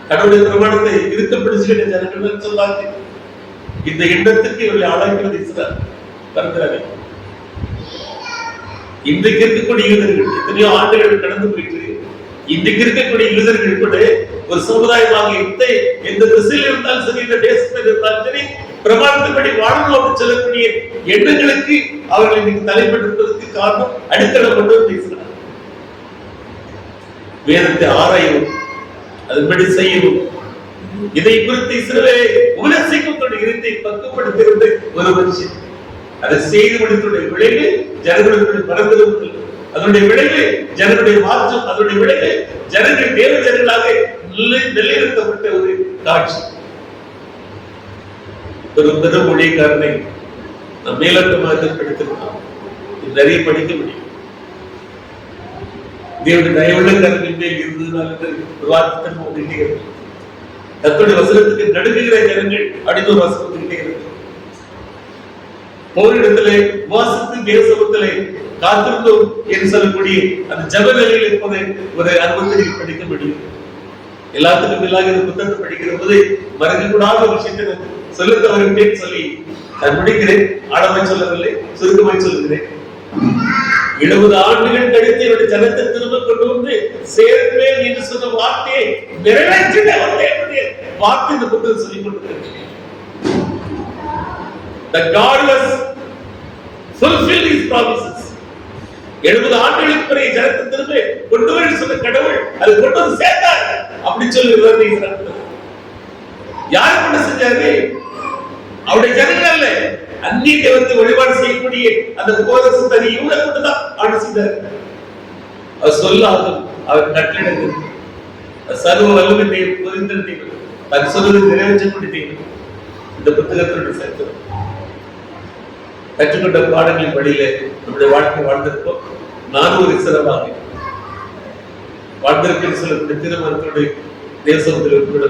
கடவுளுடைய பிரமாணத்தை இருக்க பிடிச்சுக்கிட்ட ஜனங்கள் சொல்லாங்க. இந்த எண்ணத்துக்கு இவர்களை ஆளாக்கிறது இஸ்ரேல் பரந்தாங்க. இன்றைக்கு இருக்கக்கூடிய யூதர்கள் எத்தனையோ ஆண்டுகள் கடந்து போயிட்டு இன்றைக்கு இருக்கக்கூடிய யூதர்கள் கூட ஒரு சமுதாயமாக எந்த திசையில் இருந்தாலும் சரி, இந்த தேசத்தில் இருந்தாலும் சரி, பிரமாணத்தின்படி வாழணும் அப்படின்னு சொல்லக்கூடிய எண்ணங்களுக்கு அவர்கள் இன்னைக்கு தலைப்பட்டிருப்பதற்கு காரணம் அடித்தளம் கொண்டு பேசுகிறார். வேதத்தை ஆராயவும் அதன்படி செய்யவும் இதை குறித்து இஸ்ரவேலை உபதேசிக்கும் இருத்தை பக்குவப்படுத்தியிருந்த ஒரு மனுஷன் அதை செய்து முடித்துடைய விளைவு ஜனங்களுடைய பரந்திருப்பது, அதனுடைய விளைவு ஜனங்களுடைய மாற்றம், அதனுடைய விளைவு ஜனங்கள் தேவ ஜனங்களாக நிலைநிறுத்தப்பட்ட ஒரு காட்சி. ஒரு பெரும் மொழிக்காரனை நாம் மேலோட்டமாக படித்திருக்கிறோம், நிறைய படிக்க முடியும். தேவனுடைய தயவுள்ள கருவின் மேல் இருந்ததுனால ஒரு வார்த்தை வந்துகிட்டே இருக்கு. கர்த்தருடைய வசனத்துக்கு நடுங்குகிற ஜனங்கள் அப்படின்னு ஒரு வசனம் வந்துகிட்டே இருக்கு. போரிடத்திலே உபவாசித்து தேசத்திலே காத்திருந்தோம் என்று சொல்லக்கூடிய அந்த ஜப நிலையில் இருப்பதை ஒரு அனுபவத்தை படிக்க முடியும். எல்லாத்துக்கும் மேலாக இந்த புத்தகத்தை படிக்கிற போது மறக்கக்கூடாத ஒரு விஷயத்தை சொல்ல தவறுட்டேன்னு சொல்லி நான் முடிக்கிறேன். ஆழமாய் சொல்லவில்லை, சுருக்கமாய் சொல்லுகிறேன். 70 ஆண்டுகள் கழித்து என்னுடைய ஜனத்தை திரும்ப கொண்டு வந்து சேர்ப்பேன் என்று சொன்ன வார்த்தையை நிறைவேற்றின வார்த்தை இந்த புத்தகம் சொல்லிக் கொண்டிருக்கிறது. That God has fulfilled his promises. 70 ஆண்டுகளுக்கு பிறகு ஜனத்தை திரும்ப கொண்டு வந்து சொன்ன கடவுள் அது கொண்டு வந்து சேர்த்தார் அப்படி சொல்லுகிறார். யாரு கொண்டு செஞ்சாரு? அவருடைய ஜனங்கள் அல்ல, அந்நிய தேவத்தை வழிபாடு செய்யக்கூடிய அந்த கோதசு தனி இவங்க கொண்டுதான் ஆண்டு செய்தார். அவர் சொல்லாது அவர் கட்டளையிடுது. சர்வ வல்லமை தெய்வம் புரிந்த தெய்வம் அது சொல்வது நிறைவேற்றக்கூடிய தெய்வம். இந்த புத்தகத்தினுடைய சரித்திரம் கற்றுக்கொண்ட பாடங்களின் வழியில நம்முடைய வாழ்க்கை வாழ்ந்திருப்போம். நானும் ஒரு சிறப்பாக வாழ்ந்திருப்பேன் சொல்லக்கூடிய திருமணத்தினுடைய தேசத்தில் இருக்கிற